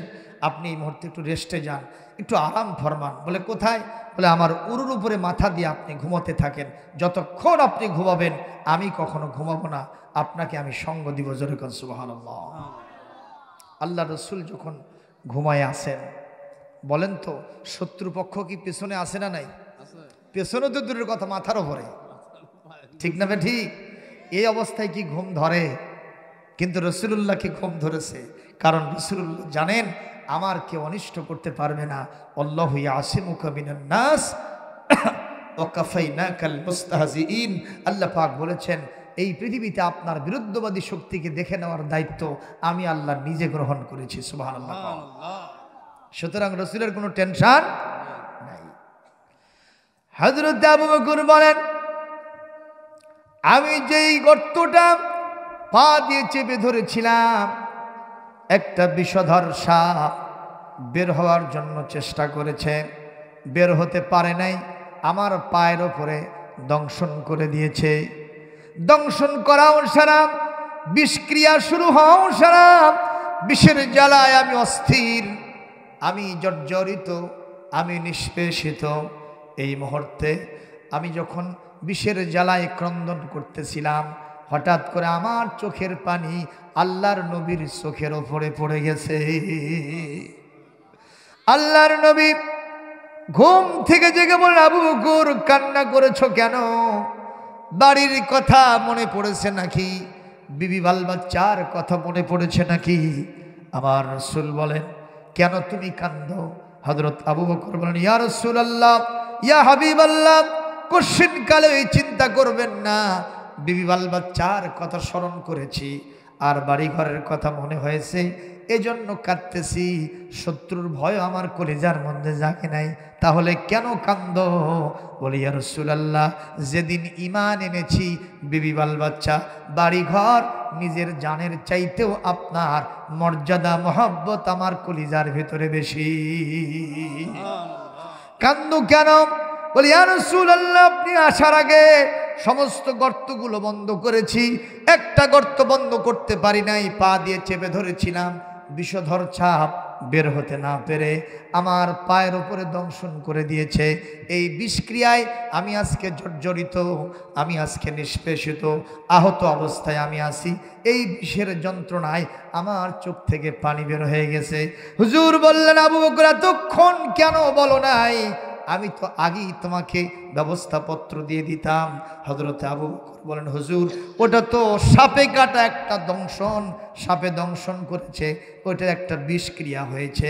আপনি এই মুহূর্তে একটু রেস্টে যান, একটু আরাম ফরমান। বলে, কোথায়? বলে, আমার উরুর উপরে মাথা দিয়ে আপনি ঘুমাতে থাকেন, যতক্ষণ আপনি ঘুমাবেন আমি কখনো ঘুমাবো না, আপনাকে আমি সঙ্গ দিব। জোরে কোন সুবহানাল্লাহ। আল্লাহ রসুল যখন ঘুমায় আসেন, বলেন তো শত্রুপক্ষ কি পেছনে আসে না? নাই। পেছনে তো দূরের কথা, মাথার উপরে, ঠিক না ঠিক? এই অবস্থায় কি ঘুম ধরে? কিন্তু রসুলুল্লাহকে ঘুম ধরেছে, কারণ রসুলুল্লাহ জানেন আমার কেউ অনিষ্ট করতে পারবে না। আল্লাহু ইয়াসিমুকা মিনান নাস ওয়া কাফাইনাকাল মুস্তাহজিইন। আল্লাহ পাক বলেছেন, এই পৃথিবীতে আপনার বিরুদ্ধবাদী শক্তিকে দেখে নেওয়ার দায়িত্ব আমি আল্লাহ নিজে গ্রহণ করেছি। সুবহানাল্লাহ। সুতরাং রসুলের কোনো টেনশন নাই। হযরত আবু বকর বলেন, আমি যেই গর্তটা পা দিয়ে চেপে ধরেছিলাম, একটা বিষধর সাপ বের হওয়ার জন্য চেষ্টা করেছে, বের হতে পারে নাই, আমার পায়ের ওপরে দংশন করে দিয়েছে। দংশন করাও সারা, বিষক্রিয়া শুরু হওয়াও সারা, বিষের জ্বালায় আমি অস্থির, আমি জর্জরিত, আমি নিষ্পেষিত। এই মুহূর্তে আমি যখন বিষের জ্বালায় ক্রন্দন করতেছিলাম, হঠাৎ করে আমার চোখের পানি আল্লাহর নবীর চোখের ওপরে পড়ে গেছে। আল্লাহর নবী ঘুম থেকে জেগে বলেন, আবু বকর কান্না করেছো কেন? বাড়ির কথা মনে পড়েছে নাকি? বিবি বাল বাচ্চার কথা মনে পড়েছে নাকি? আমার রাসূল বলেন, কেন তুমি কাঁদো? হযরত আবু বকর বলেন, ইয়া রাসূলুল্লাহ, ইয়া হাবিবাল্লাহ, কোশ্চিন কালে চিন্তা করবেন না, বিবি বাল বাচ্চার কথা স্মরণ করেছি আর বাড়ি ঘরের কথা মনে হয়েছে, এজন্য কাঁদতেছি। শত্রুর ভয় আমার কলিজার মধ্যে জাগে নাই। তাহলে কেন কান্দো? বলি, ইয়া রাসূলুল্লাহ, যেদিন ঈমান এনেছি, বিবি বাল বাচ্চা, বাড়ি ঘর, নিজের জানের চাইতেও আপনার মর্যাদা মহব্বত আমার কলিজার ভিতরে বেশি। কান্দো কেন? বলি, ইয়া রাসূলুল্লাহ, আপনি আসার আগে সমস্ত গর্তগুলো বন্ধ করেছি, একটা গর্ত বন্ধ করতে পারি নাই, পা দিয়ে চেপে ধরেছিলাম, বিষধর ছাপ বের হতে না পেরে আমার পায়ের উপরে দংশন করে দিয়েছে। এই বিষক্রিয়ায় আমি আজকে জর্জরিত, আমি আজকে নিষ্পেষিত, আহত অবস্থায় আমি আছি। এই বিষের যন্ত্রণায় আমার চোখ থেকে পানি বের হয়ে গেছে। হুজুর বললেন, আবু বকর এতক্ষণ কেন বলো নাই? আমি তো আগেই তোমাকে ব্যবস্থাপত্র দিয়ে দিতাম। হযরত আবু বকর বলেন, হুজুর, ওটা তো সাপে কাটা একটা দংশন, সাপে দংশন করেছে, ওইটা একটা বিষক্রিয়া হয়েছে।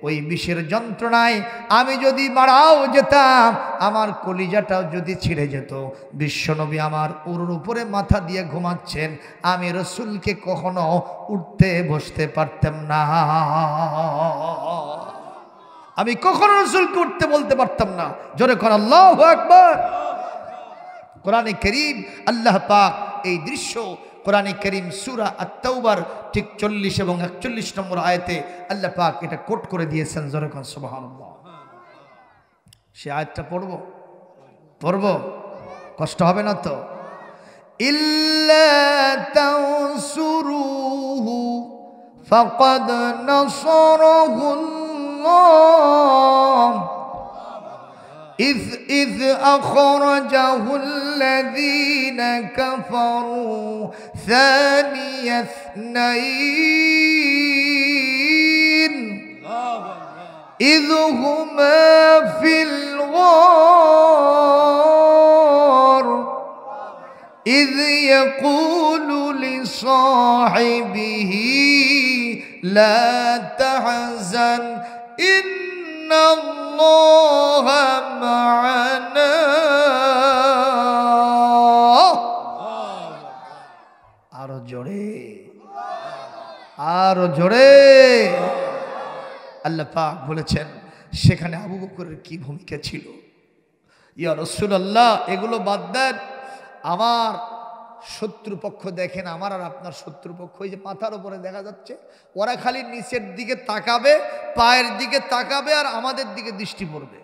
ওই বিষের যন্ত্রণায় আমি যদি মারাও যেতাম, আমার কলিজাটাও যদি ছিঁড়ে যেত। বিশ্বনবী আমার উরুর উপরে মাথা দিয়ে ঘুমাচ্ছেন, আমি রাসূলকে কখনো উঠতে বসতে পারতাম না, আমি কখনো রাসূলকে উঠতে বলতে পারতাম না। জোরে কর আল্লাহু আকবার। কোরআনে কারীম আল্লাহ পাক এই দৃশ্য কোরআনে কারীম সূরা আত-তাওবার ঠিক 40 এবং 41 নম্বর আয়াতে আল্লাহ পাক এটা কোট করে দিয়েছেন। জোরে কর সুবহানাল্লাহ। সে আয়াতটা পড়ব, কষ্ট হবে না তো? ইল্লা তানসুরুহু ফাকাদ নাসারাহুল্লাহ إذ أخرجه الذين كفروا ثاني اثنين إذ هما في الغار إذ يقول لصاحبه لا تحزن إن الله معنا। আরো জোরে, আরো জোরে। আল্লাহ পাক বলেছেন সেখানে আবু বকরের কি ভূমিকা ছিল। ইয়া রাসূলুল্লাহ, এগুলো বাদ দেন, আমার শত্রুপক্ষ দেখেন, আমার আর আপনার শত্রুপক্ষ ওই যে মাথার উপরে দেখা যাচ্ছে, ওরা খালি নিচের দিকে তাকাবে, পায়ের দিকে তাকাবে আর আমাদের দিকে দৃষ্টি পড়বে।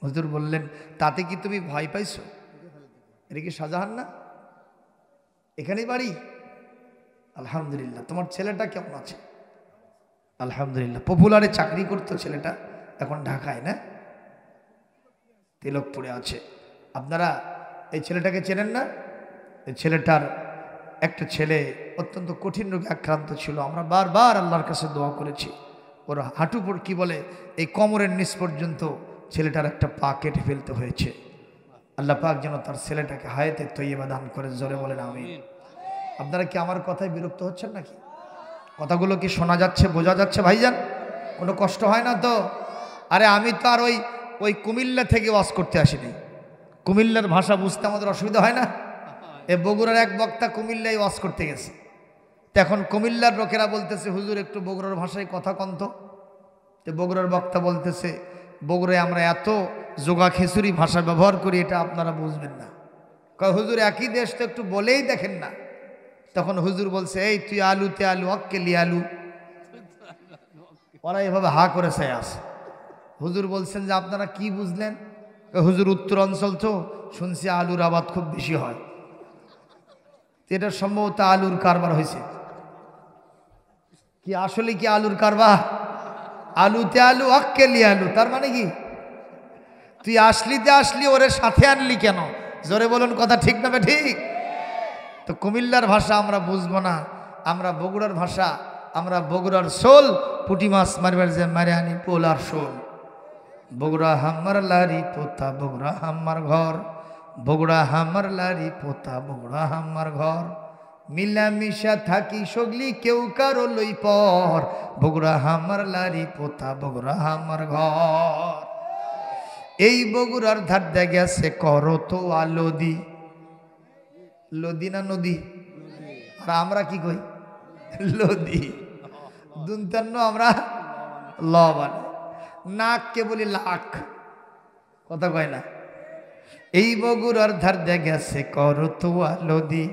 হুজুর বললেন, তাতে কি তুমি ভয় পাইছো? এটা কি শাহজাহান না? এখানেই বাড়ি? আলহামদুলিল্লাহ। তোমার ছেলেটা কেমন আছে? আলহামদুলিল্লাহ। পপুলারে চাকরি করতো ছেলেটা, এখন ঢাকায়, না তিলকপুরে আছে। আপনারা এই ছেলেটাকে চেনেন না? এই ছেলেটার একটা ছেলে অত্যন্ত কঠিন রোগে আক্রান্ত ছিল। আমরা বারবার আল্লাহর কাছে দোয়া করেছি। ওর হাঁটুপুর কি বলে, এই কোমরের নিচ পর্যন্ত ছেলেটার একটা পা কেটে ফেলতে হয়েছে। আল্লাহ পাক যেন তার ছেলেটাকে হায়াতে তৈয়বা দান করে। জোরে বলেন আমিন। আপনারা কি আমার কথায় বিরক্ত হচ্ছেন নাকি? কথাগুলো কি শোনা যাচ্ছে, বোঝা যাচ্ছে ভাইজান? কোনো কষ্ট হয় না তো? আরে আমি তো আর ওই কুমিল্লা থেকে ওয়াজ করতে আসিনি। কুমিল্লার ভাষা বুঝতে আমাদের অসুবিধা হয় না? এ বগুড়ার এক বক্তা কুমিল্লায় ওয়াজ করতে গেছে। এখন কুমিল্লার লোকেরা বলতেছে, হুজুর একটু বগুড়ার ভাষায় কথা কন্ত। তো বগুড়ার বক্তা বলতেছে, বগুড়ায় আমরা এত যোগা খিচুড়ি ভাষা ব্যবহার করি, এটা আপনারা বুঝবেন না। কয় হুজুর একই দেশ তো, একটু বলেই দেখেন না। তখন হুজুর বলছে, এই তুই আলুতে আলু অক্কেলি আলু। ওরা এভাবে হা করে চাই আছে। হুজুর বলছেন যে আপনারা কি বুঝলেন? হুজুর উত্তর অঞ্চল তো, শুনছি আলুর আবাদ খুব বেশি হয়, এটা সম্ভবত আলুর কারবার হয়েছে। কি আসলে কি আলুর কারবা? আলুতে আলু আক্কেলি আলু, তার মানে কি তুই আসলিতে আসলি, ওরে সাথে আনলি কেন? জোরে বলুন, কথা ঠিক না ঠিক? তো কুমিল্লার ভাষা আমরা বুঝবো না, আমরা বগুড়ার ভাষা, আমরা বগুড়ার শোল, পুঁটি মাছ মারবার যে মারে আনি পোল আর শোল। বগুড়া হাম্মার লারি পোতা বগুড়া হাম্মার ঘর, বগুড়া হাম্মার লারি পোতা বগুড়া হাম্মার ঘর, মিলামিশা থাকি সগলি কেউ কারো লই পর, বগুড়া হাম্মার লারি পোতা বগুড়া হাম্মার ঘর। এই বগুড়ার ধার দিয়ে গেছে করতো আলোদি, লদি না নদী? আর আমরা কি কই? লদি। দুন্তান্ন আমরা লবান, নাককে বলি লাখ, কথা কয় না। এই বগুড়ার ধার দিয়ে গেছে করতো আলোদি,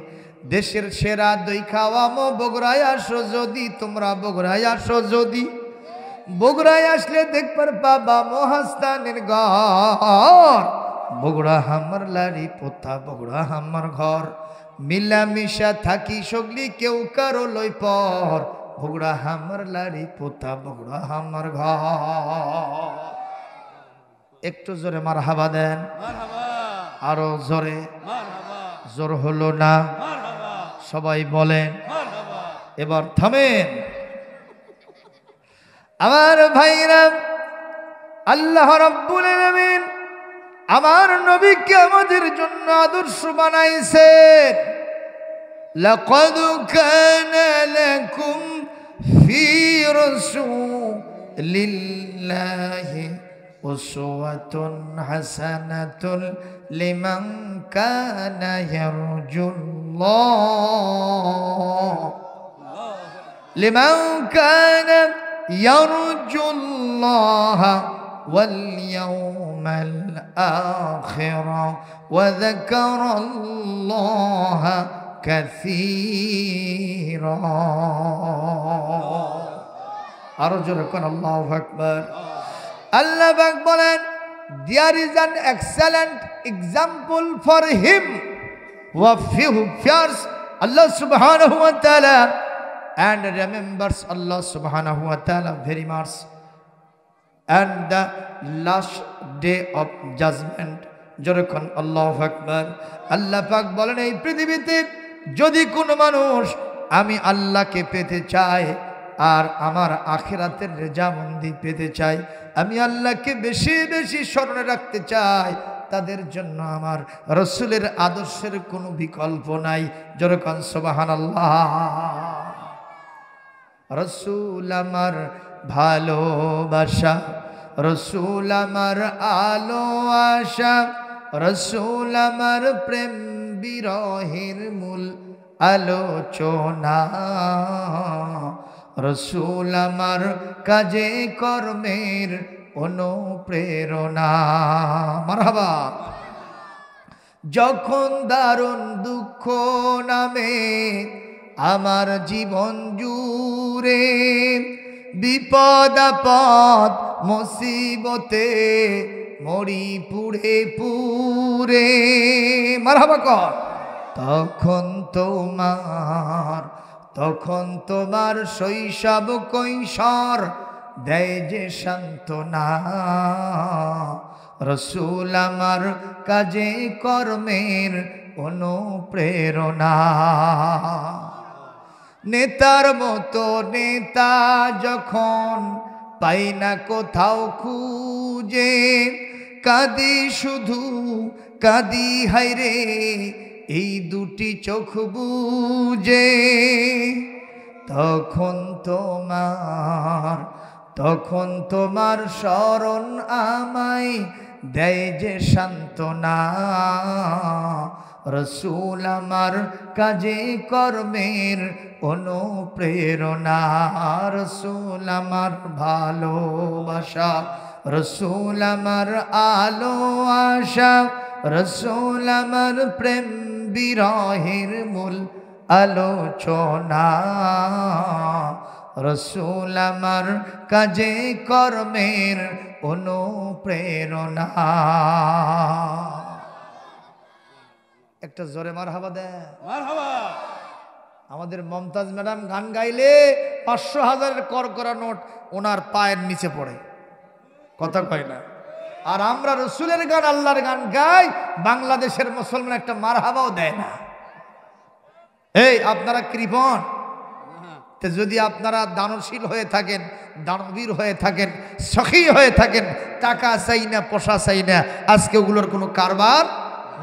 দেশের সেরা দই খাওয়ামো বগুড়ায় আসো যদি, তোমরা বগুড়ায় আসো যদি। বগুড়ায় আসলে দেখবার পাবা মহাস্থানের ঘর, বগুড়া হামার লারি পোতা বগুড়া হামার ঘর, মিলামিশা থাকি সগলি কেউ কারো লই পর, বগুড়া হামার লারি পোতা বগুড়া হামার ঘর। একটু জোরে মারহাবা দেন, আরো জোরে। জোর হলো না, সবাই বলেন। এবার থামেন আমার ভাইরা। আল্লাহ রাব্বুল আলামিন আমার নবীকে আমাদের জন্য আদর্শ বানাইছেন। লাকাদ কানা লাকুম ফি রাসূলিল্লাহি উসওয়াতুন হাসানাতুন লিমান কানা ইয়ারজুল্লাহ, লিমান কানা ইয়ারজুল্লাহ ওয়াল ইয়াউমাল আখির ওয়া যাকারাল্লাহ কাসীরা। আরো জোরে কোন আল্লাহু আকবার। আল্লাহ পাক বলেন, there is an excellent example for him who fears Allah subhanahu wa ta'ala and remembers Allah subhanahu wa ta'ala very much and the last day of judgment. যখন আল্লাহু আকবার। আল্লাহ পাক বলেন, এই পৃথিবীতে যদি কোনো মানুষ আমি আল্লাহকে পেতে চায় আর আমার আখিরাতের রেজামন্দি পেতে চাই, আমি আল্লাহকে বেশি বেশি স্মরণে রাখতে চাই, তাদের জন্য আমার রাসূলের আদর্শের কোনো বিকল্প নাই। যেরকম সুবহানাল্লাহ। রাসূল আমার ভালোবাসা, রাসূল আমার আলো আশা, রাসূল আমার প্রেম বিরহের মূল আলোচনা, রাসূল আমার কাজে কর্মের অনুপ্রেরণা। মারহাবা। যখন দারুণ দুঃখ নামে আমার জীবন জুড়ে, বিপদ আপদ মুসিবতে মরি পুড়ে পুড়ে, মারহাবা কর, তখন তোমার শৈশব কৈশোর দেয় যে সান্ত্বনা, রাসূল আমার কাজে কর্মের অনুপ্রেরণা। নেতার মতো নেতা যখন পাই না কোথাও খুঁজে, কাঁদি শুধু কাঁদি হায়রে এই দুটি চোখ বুজে, তখন তোমার স্মরণ আমায় দেয় যে সান্ত্বনা, রাসূল আমার কাজে কর্মের অনুপ্রেরণা, রাসূল আমার ভালোবাসা, রাসূল আমার আলো আশা, রাসূল আমার প্রেম বিরহের মূল আলোচনা, রাসূল আমার কাজে কর্মের অনুপ্রেরণা। একটা জোরে মারহাবা দেন। মারহাবা। আমাদের মমতাজ ম্যাডাম গান গাইলে 500,000 কর করা নোট ওনার পায়ের নিচে পড়ে, কথা কয় না। আর আমরা রসুলের গান আল্লাহর গান গাই, বাংলাদেশের মুসলমান একটা মারহাবাও দেয় না। এই আপনারা কৃপণ, যদি আপনারা দানশীল হয়ে থাকেন, দানবীর হয়ে থাকেন, সখী হয়ে থাকেন, টাকা চাই না, পয়সা চাই না, আজকে ওগুলোর কোনো কারবার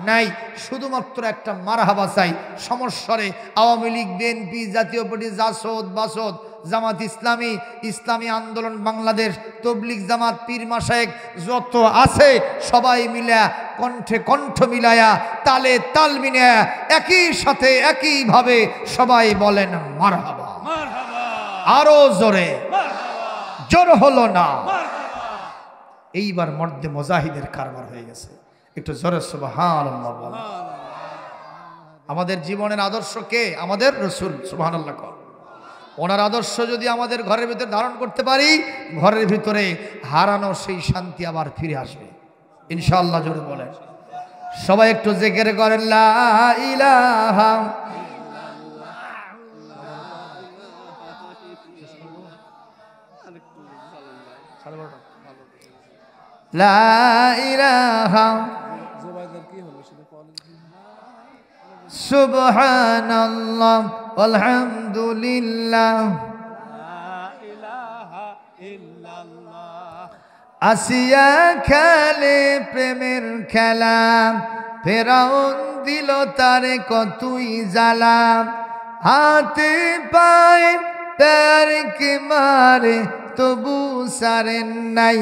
নাই, শুধুমাত্র একটা মারহাবা চাই। সমস্যারে আওয়ামী লীগ, বিএনপি, জাতীয় পার্টি, জাসদ, বাসদ, জামাত ইসলামী, ইসলামী আন্দোলন বাংলাদেশ, তবলিগ জামাত, পীর মাশায়েখ যত আছে সবাই মিলা কণ্ঠে কণ্ঠ মিলায়া, তালে তাল মিলায়া, একই সাথে একইভাবে সবাই বলেন মারহাবা। আরো জোরে, জোর হলো না। এইবার মর্দে মুজাহিদের কারবার হয়ে গেছে, একটু জোরে সুবহানাল্লাহ বলেন। আমাদের জীবনের আদর্শ কে? আমাদের রাসূল, সুবহানাল্লাহ। ওনার আদর্শ যদি আমাদের ঘরের ভিতরে ধারণ করতে পারি, ঘরের ভিতরে হারানো সেই শান্তি আবার ফিরে আসবে ইনশাআল্লাহ। জোরে বলেন সবাই, একটু জিকির করেন লা ইলাহা লা ইলাহা সুবহানাল্লাহ আলহামদুলিল্লাহ আসিয়া খেলে প্রেমের খেলা, ফেরাউন দিল তারে কতই জ্বালা, হাতে পায়ে তারকে মারে তবু সারেন নাই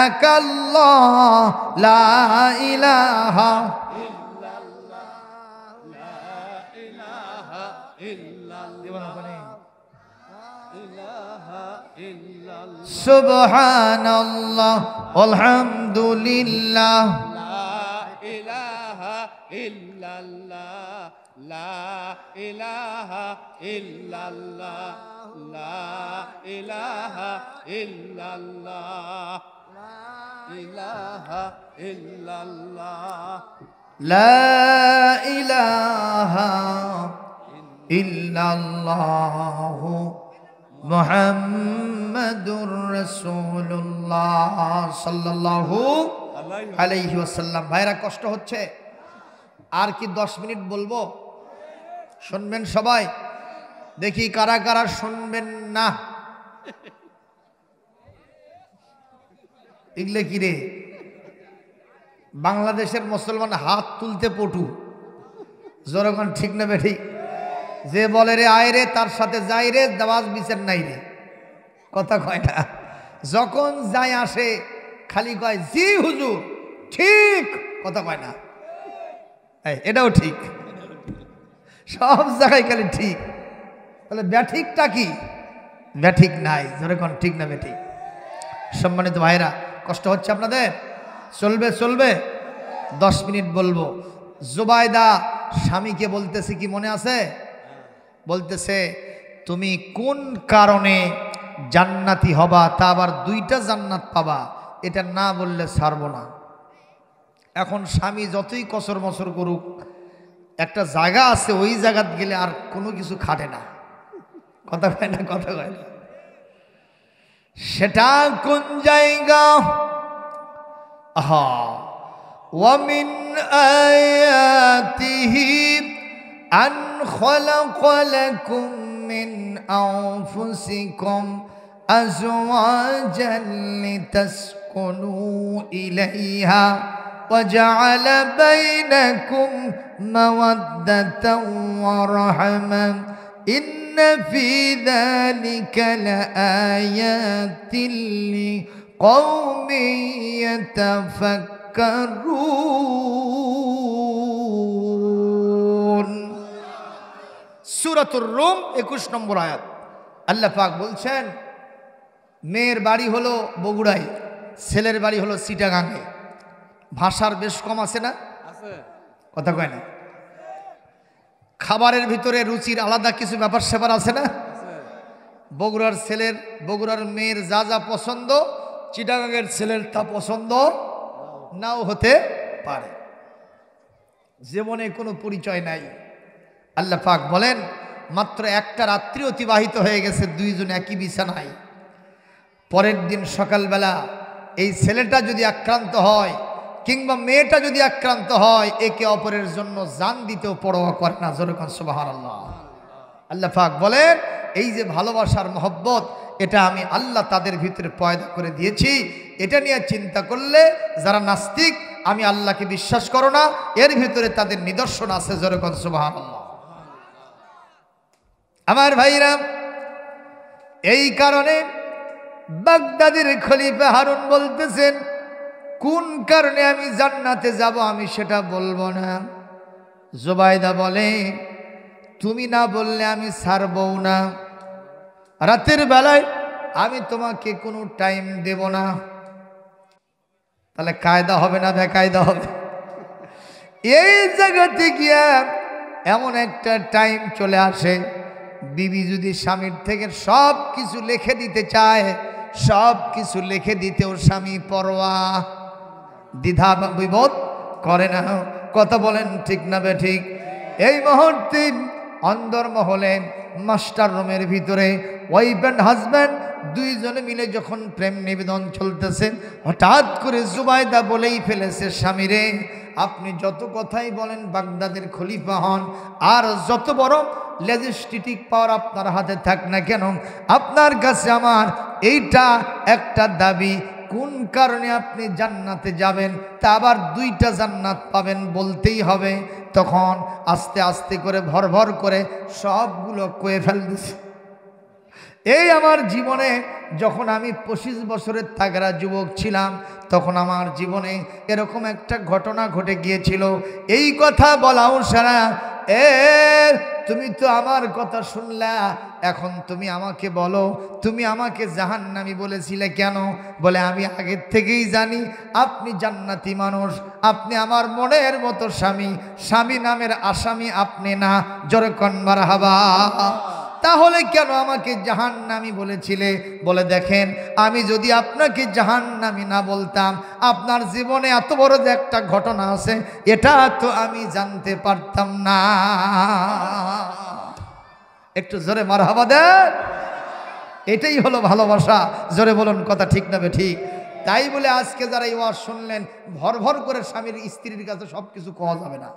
এক আল্লাহ লা ইলাহা সুবহানাল্লাহ আলহামদুলিল্লাহ লা ইলাহা ইল্লাল্লাহ লা ইলাহা ইল্লাল্লাহ লা ইলাহা ইল্লাল্লাহ লা ইলাহা ইল্লাল্লাহ লা ইলাহা ইল্লাল্লাহ মুহাম্মাদুর রাসূলুল্লাহ সাল্লাল্লাহু আলাইহি ওয়াসাল্লাম। ভাইরা কষ্ট হচ্ছে, আর কি 10 মিনিট বলবো? শুনবেন সবাই? দেখি কারা কারা শুনবেন না। এগুলো কি রে? বাংলাদেশের মুসলমান হাত তুলতে পটু, জনগণ ঠিক না বেঠিক? যে বলে রে আয় রে, তার সাথে যাই রে, দাওয়াজ বিচার নাই রে, কথা কয় না। যখন যাই আসে খালি কয় জি হুজুর ঠিক, কথা কয় না। এটাও ঠিক, সব জায়গায় খালি ঠিক। তাহলে ব্যাঠিকটা কি? ব্যাঠিক নাই, জনগণ ঠিক না বেঠিক? সম্মানিত ভাইরা, কষ্ট হচ্ছে আপনাদের? চলবে চলবে, 10 মিনিট বলবো। জুবাইদা স্বামীকে বলতেছে, কি মনে আছে? বলতেছে তুমি কোন কারণে জান্নাতি হবা, তা আবার 2টা জান্নাত পাবা, এটা না বললে ছাড়বো না। এখন স্বামী যতই কসর মসর করুক, একটা জায়গা আছে, ওই জায়গাত গেলে আর কোনো কিছু খাটে না, কথা কয় না, কথা কয় না। সেটা কোন জায়গা? আহা, ওয়া মিন আয়াতিহি আন খালাকা লাকুম মিন আনফুসিকুম আজওয়াজান লিতাসকুনু ইলাইহা ওয়া জাআলা বাইনাকুম মাওয়াদ্দাতান ওয়া রাহমা ইন্না ফি যালিকা লাআয়াতিন লিকাওমিন ইয়াতাফাক্কারুন। সূরাতুর রুম 21 নম্বর আয়াত। আল্লাহ পাক বলছেন, মেয়ের বাড়ি হলো বগুড়ায়, ছেলের বাড়ি হলো চিটাগাঙে। ভাষার বেশ কম আছে না? কথা কয় না। খাবারের ভিতরে রুচির আলাদা কিছু ব্যাপার স্যাপার আছে না? বগুড়ার ছেলের, বগুড়ার মেয়ের যা যা পছন্দ, চিটাগাঙের ছেলের তা পছন্দ নাও হতে পারে। জীবনে কোনো পরিচয় নাই। আল্লাহ পাক বলেন, মাত্র একটা রাত্রি অতিবাহিত হয়ে গেছে, দুইজন একই বিছানায়। পরের দিন সকালবেলা এই ছেলেটা যদি আক্রান্ত হয় কিংবা মেয়েটা যদি আক্রান্ত হয়, একে অপরের জন্য জান দিতেও পরোয়া করে না। জোরে কোন সুবহানাল্লাহ। আল্লাহ পাক বলেন, এই যে ভালোবাসার মহব্বত, এটা আমি আল্লাহ তাদের ভিতরে পয়দা করে দিয়েছি। এটা নিয়ে চিন্তা করলে যারা নাস্তিক, আমি আল্লাহকে বিশ্বাস করো না, এর ভিতরে তাদের নিদর্শন আছে। জোরে কোন সুবহানাল্লাহ। আমার ভাইরা, এই কারণে বাগদাদের খলিফা হারুন বলতেছেন, কোন কারণে আমি জান্নাতে যাব আমি সেটা বলবো না। জুবাইদা বলে, তুমি না বললে আমি ছাড়বও না। রাতের বেলায় আমি তোমাকে কোনো টাইম দেব না। তাহলে কায়দা হবে না বেকায়দা হবে? এই জায়গাতে গিয়া এমন একটা টাইম চলে আসে, বিবি যদি স্বামীর থেকে সব কিছু লিখে দিতে চায়, সব কিছু লিখে দিতেও স্বামী পরোয়া দ্বিধা বিবোধ করে না। কথা বলেন ঠিক না বেঠিক? এই মুহূর্তে অন্দরমহলে মাস্টার রুমের ভিতরে ওয়াইফ অ্যান্ড হাজব্যান্ড দুইজনে মিলে যখন প্রেম নিবেদন চলতেছে, হঠাৎ করে জুবাইদা বলেই ফেলেছে, স্বামীরে আপনি যত কথাই বলেন বাগদাদের খলিফা হন, আর যত বড় লেজিসলেটিভ পাওয়ার আপনার হাতে থাক না কেন, আপনার কাছে আমার এইটা একটা দাবি, কোন কারণে আপনি জান্নাতে যাবেন, তা আবার দুইটা জান্নাত পাবেন বলতেই হবে। তখন আস্তে আস্তে করে ভর ভর করে সবগুলো কয়ে ফেলতেছে। এই আমার জীবনে যখন আমি 25 বছরের তাগড়া যুবক ছিলাম, তখন আমার জীবনে এরকম একটা ঘটনা ঘটে গিয়েছিল। এই কথা বলাও সারা, তুমি তো আমার কথা শুনলা, এখন তুমি আমাকে বলো, তুমি আমাকে জাহান্নামী বলেছিলে কেন? বলে, আমি আগের থেকেই জানি আপনি জান্নাতি মানুষ, আপনি আমার মনের মতো স্বামী, স্বামী নামের আসামি আপনি না। জোরে কোন মারহাবা। তাহলে কেন আমাকে জাহান্নামী বলেছিলে? বলে, দেখেন, আমি যদি আপনাকে জাহান্নামী না বলতাম, আপনার জীবনে এত বড় যে একটা ঘটনা আছে, এটা তো আমি জানতে পারতাম না। একটু জোরে মারহাবা দেন। এটাই হলো ভালোবাসা। জোরে বলুন, কথা ঠিক না ঠিক? তাই বলে আজকে যারা এই ওয়াজ শুনলেন, ভর ভর করে স্বামীর স্ত্রীর কাছে সবকিছু কওয়া যাবে না।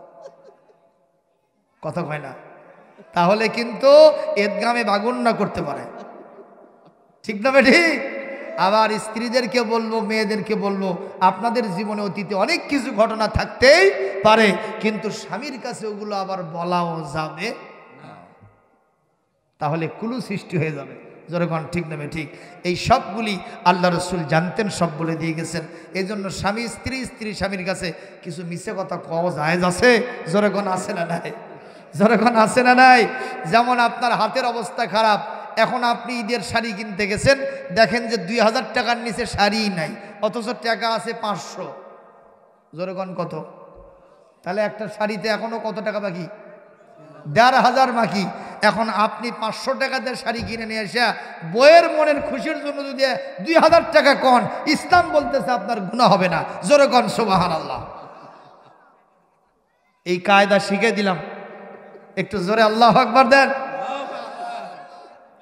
কথা কয় না? তাহলে কিন্তু ঈদগামে বাগুন না করতে পারে। ঠিক না ঠিক? আবার স্ত্রীদেরকে বলবো, মেয়েদেরকে বলবো, আপনাদের জীবনে অতীতে অনেক কিছু ঘটনা থাকতেই পারে, কিন্তু স্বামীর কাছে ওগুলো আবার বলাও যাবে না। তাহলে কুলু সৃষ্টি হয়ে যাবে। যেরকম ঠিক না ঠিক? এই সবগুলি আল্লাহ রসুল জানতেন, সব বলে দিয়ে গেছেন। এই জন্য স্বামী স্ত্রী, স্ত্রী স্বামীর কাছে কিছু মিছে কথা কওয়া জায়েজ আছে। যেরকম আছে না নাই? যখন আসে না নাই? যেমন আপনার হাতের অবস্থা খারাপ, এখন আপনি ঈদের শাড়ি কিনতে গেছেন, দেখেন যে 2000 টাকার নিচে শাড়িই নাই, অথচ টাকা আছে 500। যেরকম কত? তাহলে একটা শাড়িতে এখনো কত টাকা বাকি? 1500 বাকি। এখন আপনি 500 টাকা দিয়ে শাড়ি কিনে নিয়ে এসে বইয়ের মনের খুশির জন্য যদি 2000 টাকা কন, ইসলাম বলতেছে আপনার গুনাহ হবে না। জোরে কন সুবহানাল্লাহ। এই কায়দা শিখে দিলাম, একটু জোরে আল্লাহু আকবার দেন।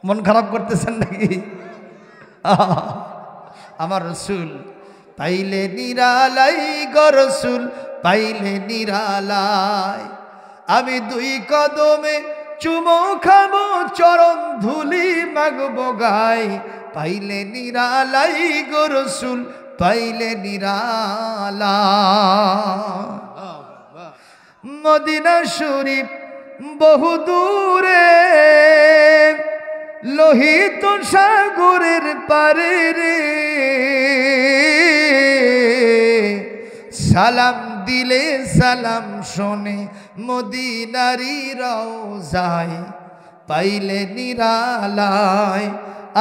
মন খারাপ করতেছেন নাকি? আমার রসুল পাইলে নিরালাই, গো রসুল পাইলে নিরালাই, আমি 2 কদমে চুমো খাবো, চরণ ধুলি মাগবো গাই, পাইলে নিরালাই, গো রসুল পাইলে নিরালাই। মদিনা শরীফ বহু দূরে, লোহিত সাগরের পারে রে, সালাম দিলে সালাম শোনে মদিনারি রওজায়, পাইলে নিরালায়,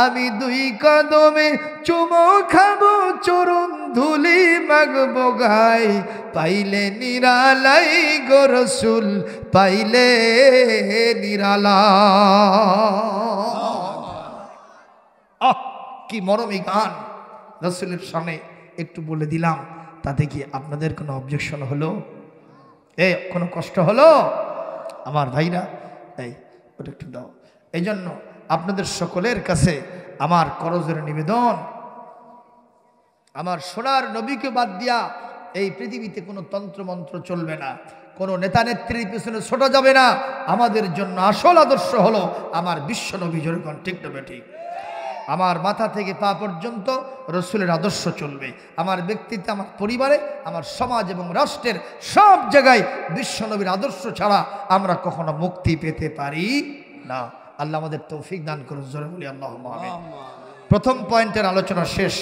আমি 2 কদমে চুমো খাবো, চরণ ধুলি মাগবো গাই, পাইলে নিরালাই, গো রসুল পাইলে নিরালাই। কি মরমী গান রসুলের সামনে একটু বলে দিলাম, তাতে কি আপনাদের কোনো অবজেকশন হলো? কোনো কষ্ট হলো? আমার ভাইরা, এই ওটা একটু দাও। এই জন্য আপনাদের সকলের কাছে আমার করজোরে নিবেদন, আমার সোনার নবীকে বাদ দিয়া এই পৃথিবীতে কোনো তন্ত্রমন্ত্র চলবে না, কোনো নেতা নেত্রীর পিছনে ছোটা যাবে না। আমাদের জন্য আসল আদর্শ হলো আমার বিশ্ব নবী। যেরকম ঠিক না ঠিক, আমার মাথা থেকে পা পর্যন্ত রসুলের আদর্শ চলবে। আমার ব্যক্তিত্বে, আমার পরিবারে, আমার সমাজ এবং রাষ্ট্রের সব জায়গায় বিশ্ব নবীর আদর্শ ছাড়া আমরা কখনো মুক্তি পেতে পারি না। আল্লাহ আমাদের তৌফিক দান করুন, জোরে বলি আল্লাহুম্মা আমিন। প্রথম পয়েন্টের আলোচনা শেষ,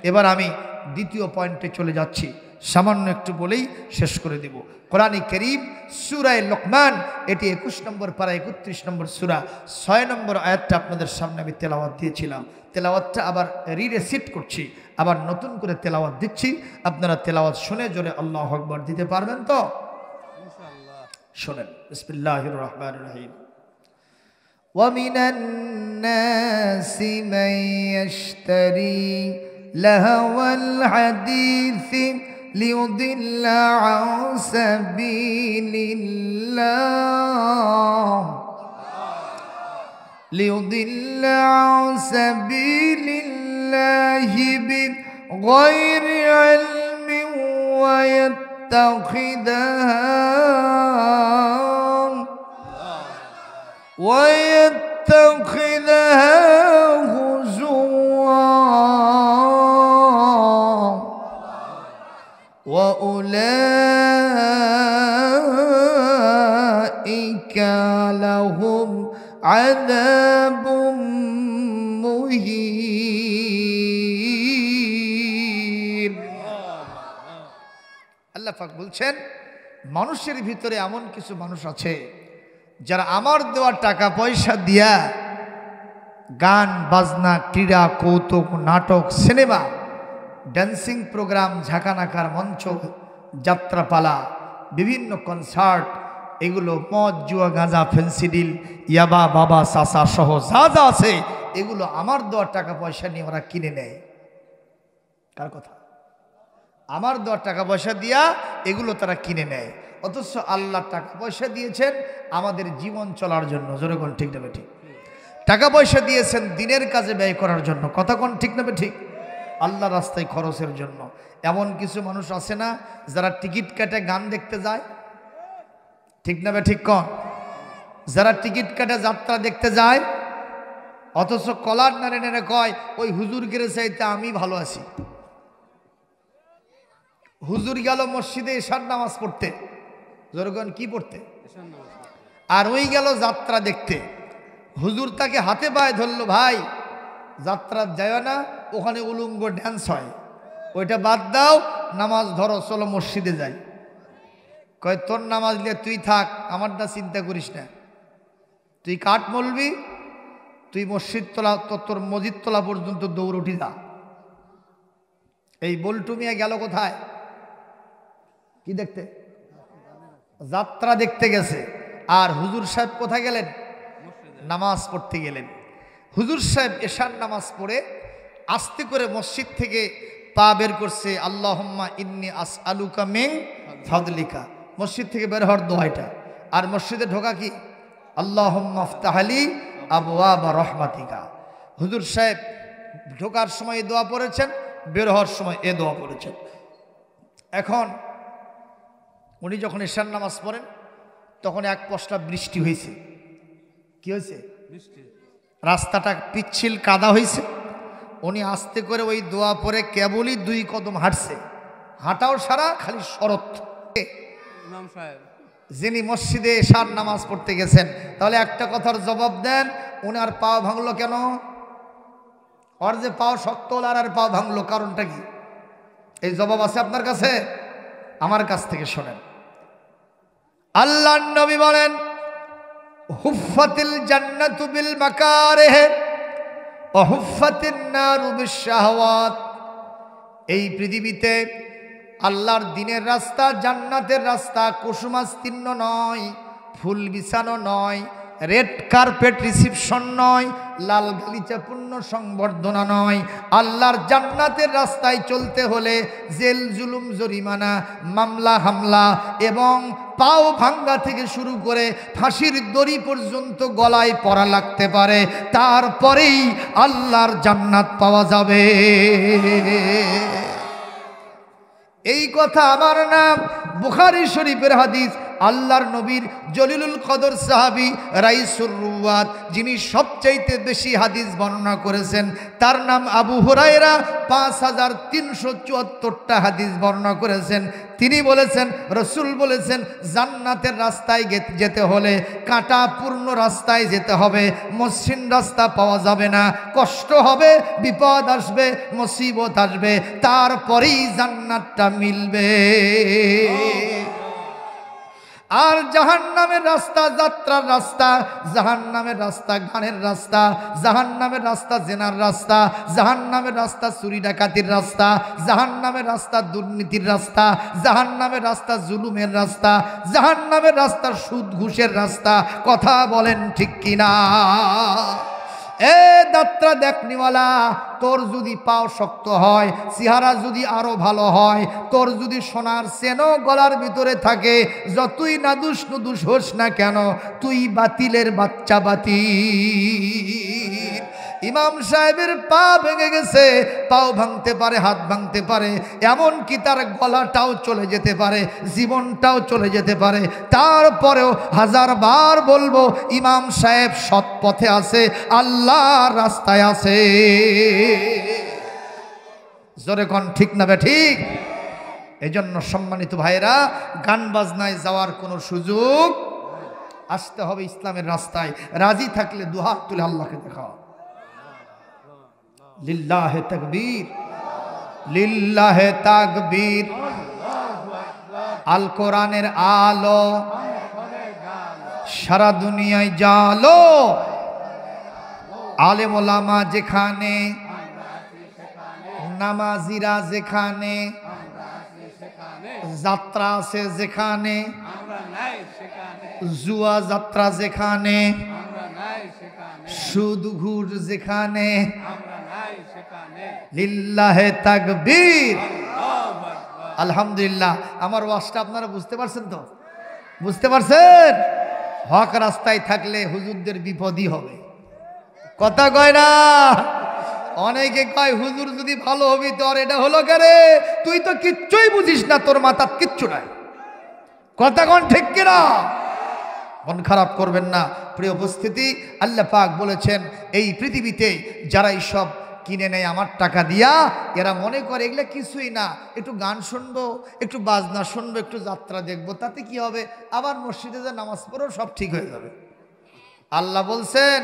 এবার আমি দ্বিতীয় পয়েন্টে চলে যাচ্ছি। সামান্য একটু বলেই শেষ করে দেব। কোরআনে কারীম সূরা লোকমান, এটি 21 নম্বর পারা 31 নম্বর সূরা 6 নম্বর আয়াতটা আপনাদের সামনে আমি তেলাওয়াত দিয়েছিলাম। তেলাওয়াতটা আবার রিরেসিট করছি, আবার নতুন করে তেলাওয়াত দিচ্ছি। আপনারা তেলাওয়াত শুনে জোরে আল্লাহু আকবার দিতে পারবেন তো? ইনশাআল্লাহ। শুনেন, বিসমিল্লাহির রহমানির রহিম। وَمِنَ النَّاسِ مَن يَشْتَرِي لَهْوَ الْحَدِيثِ لِيُضِلَّ عَن سَبِيلِ اللَّهِ بِغَيْرِ عِلْمٍ ويتخذها هزوا وأولئك لهم عذاب مهين। আল্লাহ পাক বলছেন, মানুষের ভিতরে এমন কিছু মানুষ আছে যারা আমার দেওয়া টাকা পয়সা দিয়া গান বাজনা, ক্রীড়া, কৌতুক, নাটক, সিনেমা, ড্যান্সিং প্রোগ্রাম, ঝাঁকানাকার মঞ্চ, যাত্রাপালা, বিভিন্ন কনসার্ট, এগুলো মদ, জুয়া, গাঁজা, ফেন্সিডিল, ইয়াবা, বাবা, চাচা সহ যা যা আছে এগুলো আমার দেওয়া টাকা পয়সা নিয়ে ওরা কিনে নেয়। কার কথা? আমার দেওয়া টাকা পয়সা দিয়া এগুলো তারা কিনে নেয়। অথচ আল্লাহ টাকা পয়সা দিয়েছেন আমাদের জীবন চলার জন্য। জোরে কোন ঠিক না ঠিক? টাকা পয়সা দিয়েছেন দিনের কাজে ব্যয় করার জন্য। কথা কোন ঠিক না ঠিক? আল্লাহ রাস্তায় খরচের জন্য। এমন কিছু মানুষ আছে না যারা টিকিট কেটে গান দেখতে যায়? ঠিক না ঠিক কন? যারা টিকিট কেটে যাত্রা দেখতে যায়, অথচ কলার নাড়ে নাড়ে কয় ওই হুজুর গেরে চাইতে আমি ভালো আছি। হুজুর গেল মসজিদে এশার নামাজ পড়তে, জোরগণ কি পড়তে? আর ওই গেল যাত্রা দেখতে। হুজুর তাকে হাতে পায়ে ধরলো, ভাই যাত্রা যায় না, ওখানে উলঙ্গ ড্যান্স হয়, ওইটা বাদ দাও, নামাজ ধরো, চলো মসজিদে যাই। কয় তোর নামাজ নিয়ে তুই থাক, আমারটা চিন্তা করিস না, তুই কাঠ মলবি, তুই মসজিদ তোলা, তোর মসজিদ তোলা পর্যন্ত দৌড় উঠি যা। এই বল্টু মিয়া গেল কোথায়? কি দেখতে? যাত্রা দেখতে গেছে। আর হুজুর সাহেব কোথায় গেলেন? নামাজ পড়তে গেলেন। হুজুর সাহেব এশার নামাজ পড়ে আস্তে করে মসজিদ থেকে পা বের করছে, আল্লাহুম্মা ইন্নী আসআলুকা মিন ফাদলিকা। মসজিদ থেকে বের হওয়ার দোয়া এটা। আর মসজিদে ঢোকা কি? আল্লাহুম্মা আফতাহলি আবওয়াবা রাহমাতিকা। হুজুর সাহেব ঢোকার সময় দোয়া পড়েছেন, বের হওয়ার সময় এ দোয়া পড়েছেন। এখন উনি যখন এশার নামাজ পড়েন তখন এক পশলা বৃষ্টি হয়েছে। কি হয়েছে? রাস্তাটা পিচ্ছিল কাদা হয়েছে। উনি আস্তে করে ওই দোয়া পরে কেবলই 2 কদম হাঁটছে, হাঁটাও সারা, খালি শরৎ। যিনি মসজিদে এশার নামাজ পড়তে গেছেন, তাহলে একটা কথার জবাব দেন, ওনার পাও ভাঙলো কেন? ওর যে পাও শক্ত হল আর পাও ভাঙলো, কারণটা কি? এই জবাব আছে আপনার কাছে? আমার কাছ থেকে শোনেন। আল্লাহর নবী বলেন, হুফাতিল জান্নাতু বিল মাকারিহ ওয়া হুফাতিন নারু বিশ শাহওয়াত। এই পৃথিবীতে আল্লাহর দ্বীনের রাস্তা, জান্নাতের রাস্তা কুসুমাস্তীর্ণ নয়, ফুল বিছানো নয়, রেড কার্পেট রিসিপশন নয়, লাল গালিচাপূর্ণ সংবর্ধনা নয়। আল্লাহর জান্নাতের রাস্তায় চলতে হলে জেল, জুলুম, জরিমানা, মামলা, হামলা এবং পাও ভাঙ্গা থেকে শুরু করে ফাঁসির দড়ি পর্যন্ত গলায় পরা লাগতে পারে, তারপরেই আল্লাহর জান্নাত পাওয়া যাবে। এই কথা আমার নাম, বুখারী শরীফের হাদিস। আল্লাহর নবীর জলিলুল কদর সাহাবী রাইসুর রুওয়াত, যিনি সবচাইতে বেশি হাদিস বর্ণনা করেছেন, তার নাম আবু হুরায়রা। 5374টা হাদিস বর্ণনা করেছেন। তিনি বলেছেন, রসুল বলেছেন, জান্নাতের রাস্তায় যেতে হলে কাঁটাপূর্ণ রাস্তায় যেতে হবে, মসৃণ রাস্তা পাওয়া যাবে না। কষ্ট হবে, বিপদ আসবে, মুসিবত আসবে, তারপরেই জান্নাতটা মিলবে। আর জাহান্নামের রাস্তা যাত্রার রাস্তা, জাহান্নামের রাস্তা গানের রাস্তা, জাহান্নামের রাস্তা জেনার রাস্তা, জাহান্নামের রাস্তা চুরি ডাকাতির রাস্তা, জাহান্নামের রাস্তা দুর্নীতির রাস্তা, জাহান্নামের রাস্তা জুলুমের রাস্তা, জাহান্নামের রাস্তা সুদ ঘুষের রাস্তা। কথা বলেন ঠিক কিনা? এ যাত্রা দেখনিওয়ালা, তোর যদি পাও শক্ত হয়, চেহারা যদি আরো ভালো হয়, তোর যদি সোনার চেনও গলার ভিতরে থাকে, যতই নাদুস নুদুস হোস না কেন, তুই বাতিলের বাচ্চা বাতিল। ইমাম সাহেবের পা ভেঙে গেছে, পাও ভাঙতে পারে, হাত ভাঙতে পারে, এমনকি তার গলাটাও চলে যেতে পারে, জীবনটাও চলে যেতে পারে। তারপরেও হাজারবার বলবো, ইমাম সাহেব সৎ পথে আছে, আল্লাহর রাস্তায় আছে। জোরে কোন ঠিক না বে ঠিক? এজন্য সম্মানিত ভাইরা, গান বাজনায় যাওয়ার কোনো সুযোগ, আসতে হবে ইসলামের রাস্তায়। রাজি থাকলে দুহাত তুলে আল্লাহকে দেখাও। লিল্লাহে তাকবীর, লিল্লাহে তাকবীর। আল কোরআনের আলো সারা দুনিয়ায় জালো, আলেম ওলামা যেখানে, নামাজিরা যেখানে, যাত্রা আছে যেখানে, জুয়া যাত্রা যেখানে, সুদ ঘুষ যেখানে, লিল্লাহে তাকবীর। আলহামদুলিল্লাহ। আমার ওয়াজটা আপনারা বুঝতে পারছেন তো? বুঝতে পারছেন? হক রাস্তায় থাকলে হুজুরদের বিপদই হবে। কথা কয় না? অনেকে কয়, হুজুর যদি ভালো হবি তোর এটা হলো কেরে, তুই তো কিচ্ছুই বুঝিস না, তোর মাথার কিচ্ছু নাই। কথা কোন ঠিক কিনা? মন খারাপ করবেন না। প্রিয় উপস্থিতি, আল্লাহ পাক বলেছেন, এই পৃথিবীতে যারা এইসব কিনে নেয় আমার টাকা দিয়া, এরা মনে করে এগুলো কিছুই না, একটু গান শুনবো, একটু বাজনা শুনবো, একটু যাত্রা দেখবো, তাতে কি হবে, আবার মসজিদে যা নামাজ পড়ো সব ঠিক হয়ে যাবে। আল্লাহ বলছেন,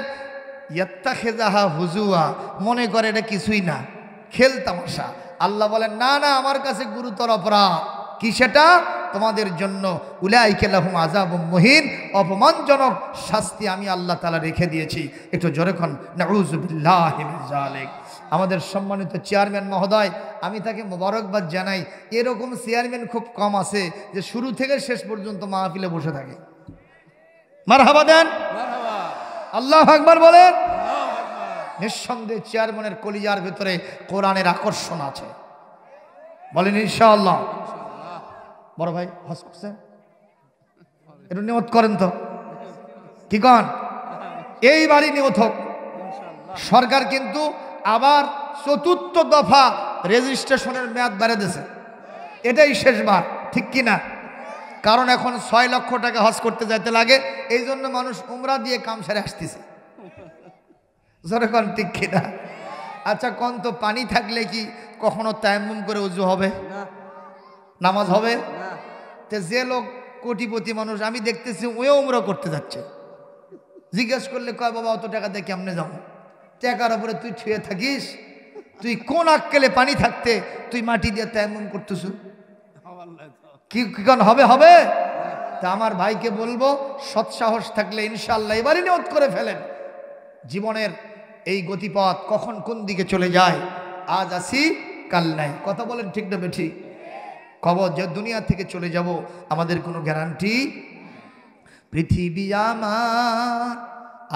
ইয়াত্তাখিযাহা হুজুয়া, মনে করে এটা কিছুই না, খেল তামাশা। আল্লাহ বলেন, না না, আমার কাছে গুরুতর অপরাধ। কি সেটা? তোমাদের জন্য উলাইকা লাহুম আযাবুম মুহিন, অপমানজনক শাস্তি আমি আল্লাহ তাআলা রেখে দিয়েছি। একটু জোরে কোন নাউযু বিল্লাহি মিন যালিক। আমাদের সম্মানিত চেয়ারম্যান মহোদয়, আমি তাকে মোবারকবাদ জানাই। এরকম চেয়ারম্যান খুব কম আছে যে শুরু থেকে শেষ পর্যন্ত মাহফিলে বসে থাকে। মারহাবা দেন, মারহাবা, আল্লাহু আকবার বলেন। নিঃসন্দেহে চেয়ারম্যানের কলিজার ভিতরে কোরআনের আকর্ষণ আছে, বলেন ইনশাআল্লাহ। বড় ভাই হজ করছেন, একটু নিয়ত করেন তো, কি কন? এইবারই নিয়ত হোক। সরকার কিন্তু আবার ৪র্থ দফা রেজিস্ট্রেশনের মেয়াদ বাড়িয়ে দিয়েছে, এটাই শেষবার, ঠিক কিনা? কারণ এখন ৬ লক্ষ টাকা হজ করতে যাইতে লাগে, এই জন্য মানুষ উমরা দিয়ে কাম সেরে আসতেছে। যখন ঠিক কিনা? আচ্ছা কোন তো, পানি থাকলে কি কখনো তায়াম্মুম করে উযু হবে? নামাজ হবে? তো যে লোক কোটিপতি মানুষ আমি দেখতেছি, ওও উমরা করতে যাচ্ছে, জিজ্ঞেস করলে কয়, বাবা অত টাকা দিয়ে কেমনে যাবো? টাকার উপরে তুই ছুঁয়ে থাকিস, তুই কোন আক্কেলে পানি থাকতে তুই মাটি দিয়ে তায়াম্মুম করতেছ? কি কোন হবে? হবে? তা আমার ভাইকে বলবো, সৎসাহস থাকলে ইনশাআল্লাহ এবারই নিয়ত করে ফেলেন। জীবনের এই গতিপথ কখন কোন দিকে চলে যায়, আজ আসি কাল নাই। কথা বলেন ঠিক না বেঠি? কবর যে দুনিয়া থেকে চলে যাব আমাদের কোনো গ্যারান্টি। পৃথিবী আমার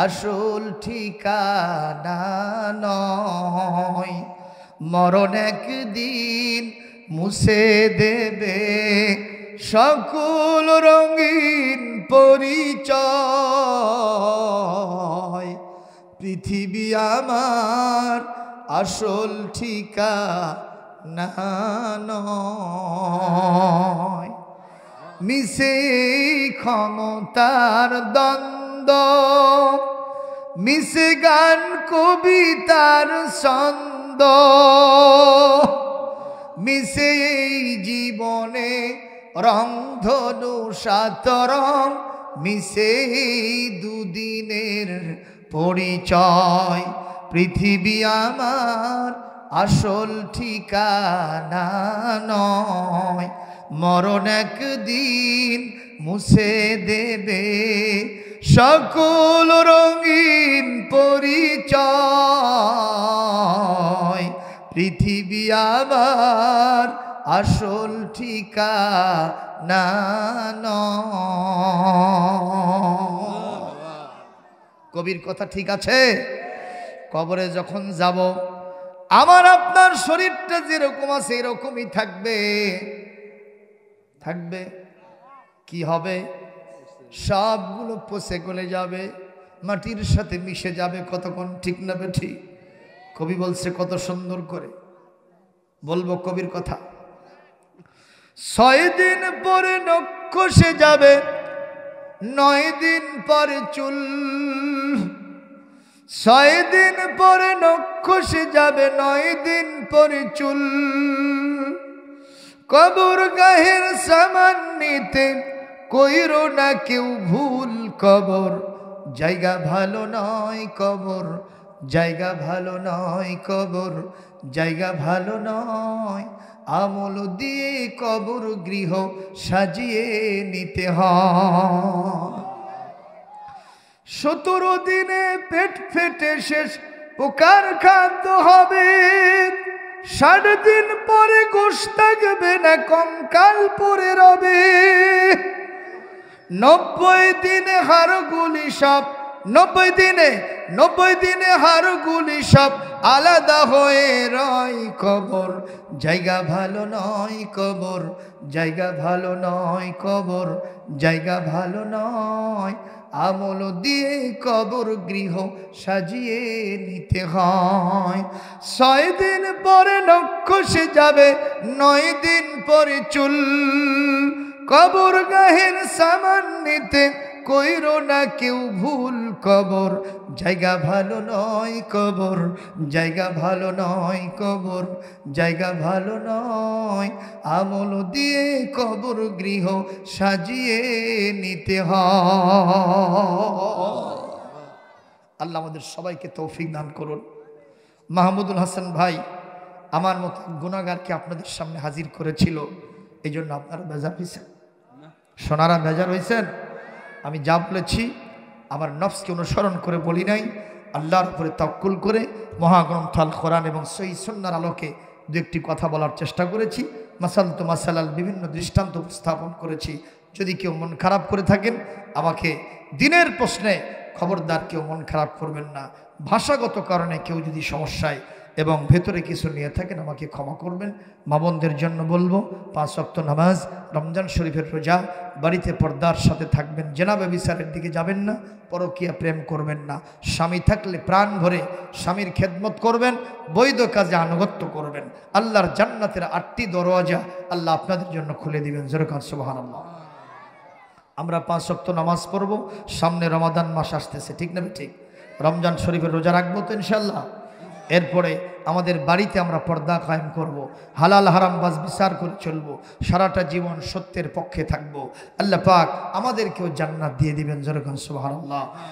আসল ঠিকানা নয়, মরণ একদিন মুছে দেবে সকল রঙিন পরিচয়। পৃথিবী আমার আসল ঠিকানা নয়, মিশে ক্ষমতার দ্বন্দ্ব, মিশে গান কবিতার ছন্দ, মিশে এই জীবনে রংধনু সাতরং, মিশে এই দুদিনের পরিচয়। পৃথিবী আমার আসল ঠিকানা নয়, মরণ একদিন মুছে দেবে সকল রঙিন পরিচয়। পৃথিবী আমার আসল ঠিকানা নয়। কবির কথা ঠিক আছে? কবরে যখন যাব আমার আপনার শরীরটা যেরকম আছে এরকমই থাকবে। থাকবে কি হবে? সবগুলো পচে গলে যাবে, মাটির সাথে মিশে যাবে। কতক্ষণ ঠিক না বেঠি? কবি বলছে কত সুন্দর করে, বলবো কবির কথা। 6 দিন পরে নখ খসে যাবে, 9 দিন পরে চুল। 6 দিন পরে নখ খসে যাবে, 9 দিন পরে চুল। কবর গাহের সামান নিতে কইরো না কেউ ভুল। কবর জায়গা ভালো নয়, কবর জায়গা ভালো নয়, কবর জায়গা ভালো নয়। আমল দিয়ে কবর গৃহ সাজিয়ে নিতে হয়। 17 দিনে পেট ফেটে শেষ পোকার খাদ্য হবে। 60 দিন পরে গোশ থাকবে না, কঙ্কাল পরে রবে। 90 দিনে হাড়গুলি সব, 90 দিনে হাড়গুলি সব আলাদা হয়ে রয়। কবর জায়গা ভালো নয়, কবর জায়গা ভালো নয়, কবর জায়গা ভালো নয়। আমল দিয়ে কবর গৃহ সাজিয়ে নিতে হয়। 6 দিন পরে নখ খসে যাবে, 9 দিন পরে চুল। কবর গাহের সামান নিতে কইরো না কেউ ভুল। কবর জায়গা ভালো নয়, কবর জায়গা ভালো নয়, কবর জায়গা ভালো নয়। আমল দিয়ে কবর গৃহ সাজিয়ে নিতে হয়। আল্লাহ আমাদের সবাইকে তৌফিক দান করুন। মাহমুদুল হাসান ভাই আমার মতো গুনাহগারকে আপনাদের সামনে হাজির করেছিল, এই জন্য আপনারা বেজার হয়েছেন? সোনারা বেজার হয়েছেন? আমি যা বলেছি আমার নফসকে অনুসরণ করে বলি নাই, আল্লাহর উপরে তাওয়াক্কুল করে মহাগ্রন্থ আল কোরআন এবং সহিহ সুন্নাহর আলোকে দু একটি কথা বলার চেষ্টা করেছি। মাসাল তো মাসালাল বিভিন্ন দৃষ্টান্ত উপস্থাপন করেছি। যদি কেউ মন খারাপ করে থাকেন আমাকে দিনের প্রশ্নে খবরদার কেউ মন খারাপ করবেন না। ভাষাগত কারণে কেউ যদি সমস্যায় এবং ভেতরে কিছু নিয়ে থাকেন আমাকে ক্ষমা করবেন। মা বোনদের জন্য বলবো 5 ওয়াক্ত নামাজ, রমজান শরীফের রোজা, বাড়িতে পর্দার সাথে থাকবেন, জেনা ব্যভিচারের দিকে যাবেন না, পরকীয়া প্রেম করবেন না। স্বামী থাকলে প্রাণ ভরে স্বামীর খেদমত করবেন, বৈধ কাজে আনুগত্য করবেন। আল্লাহর জান্নাতের 8টি দরওয়াজা আল্লাহ আপনাদের জন্য খুলে দিবেন। জোরে কান সুবহানাল্লাহ। আমরা 5 ওয়াক্ত নামাজ পড়ব, সামনে রমাদান মাস আসতেছে, ঠিক না ঠিক? রমজান শরীফের রোজা রাখবো তো ইনশাল্লাহ। এরপরে আমাদের বাড়িতে আমরা পর্দা কায়েম করব, হালাল হারাম বাজ বিচার করে চলবো, সারাটা জীবন সত্যের পক্ষে থাকবো। আল্লাহ পাক আমাদেরকেও জান্নাত দিয়ে দিবেন। জোরে কান সুবহানাল্লাহ।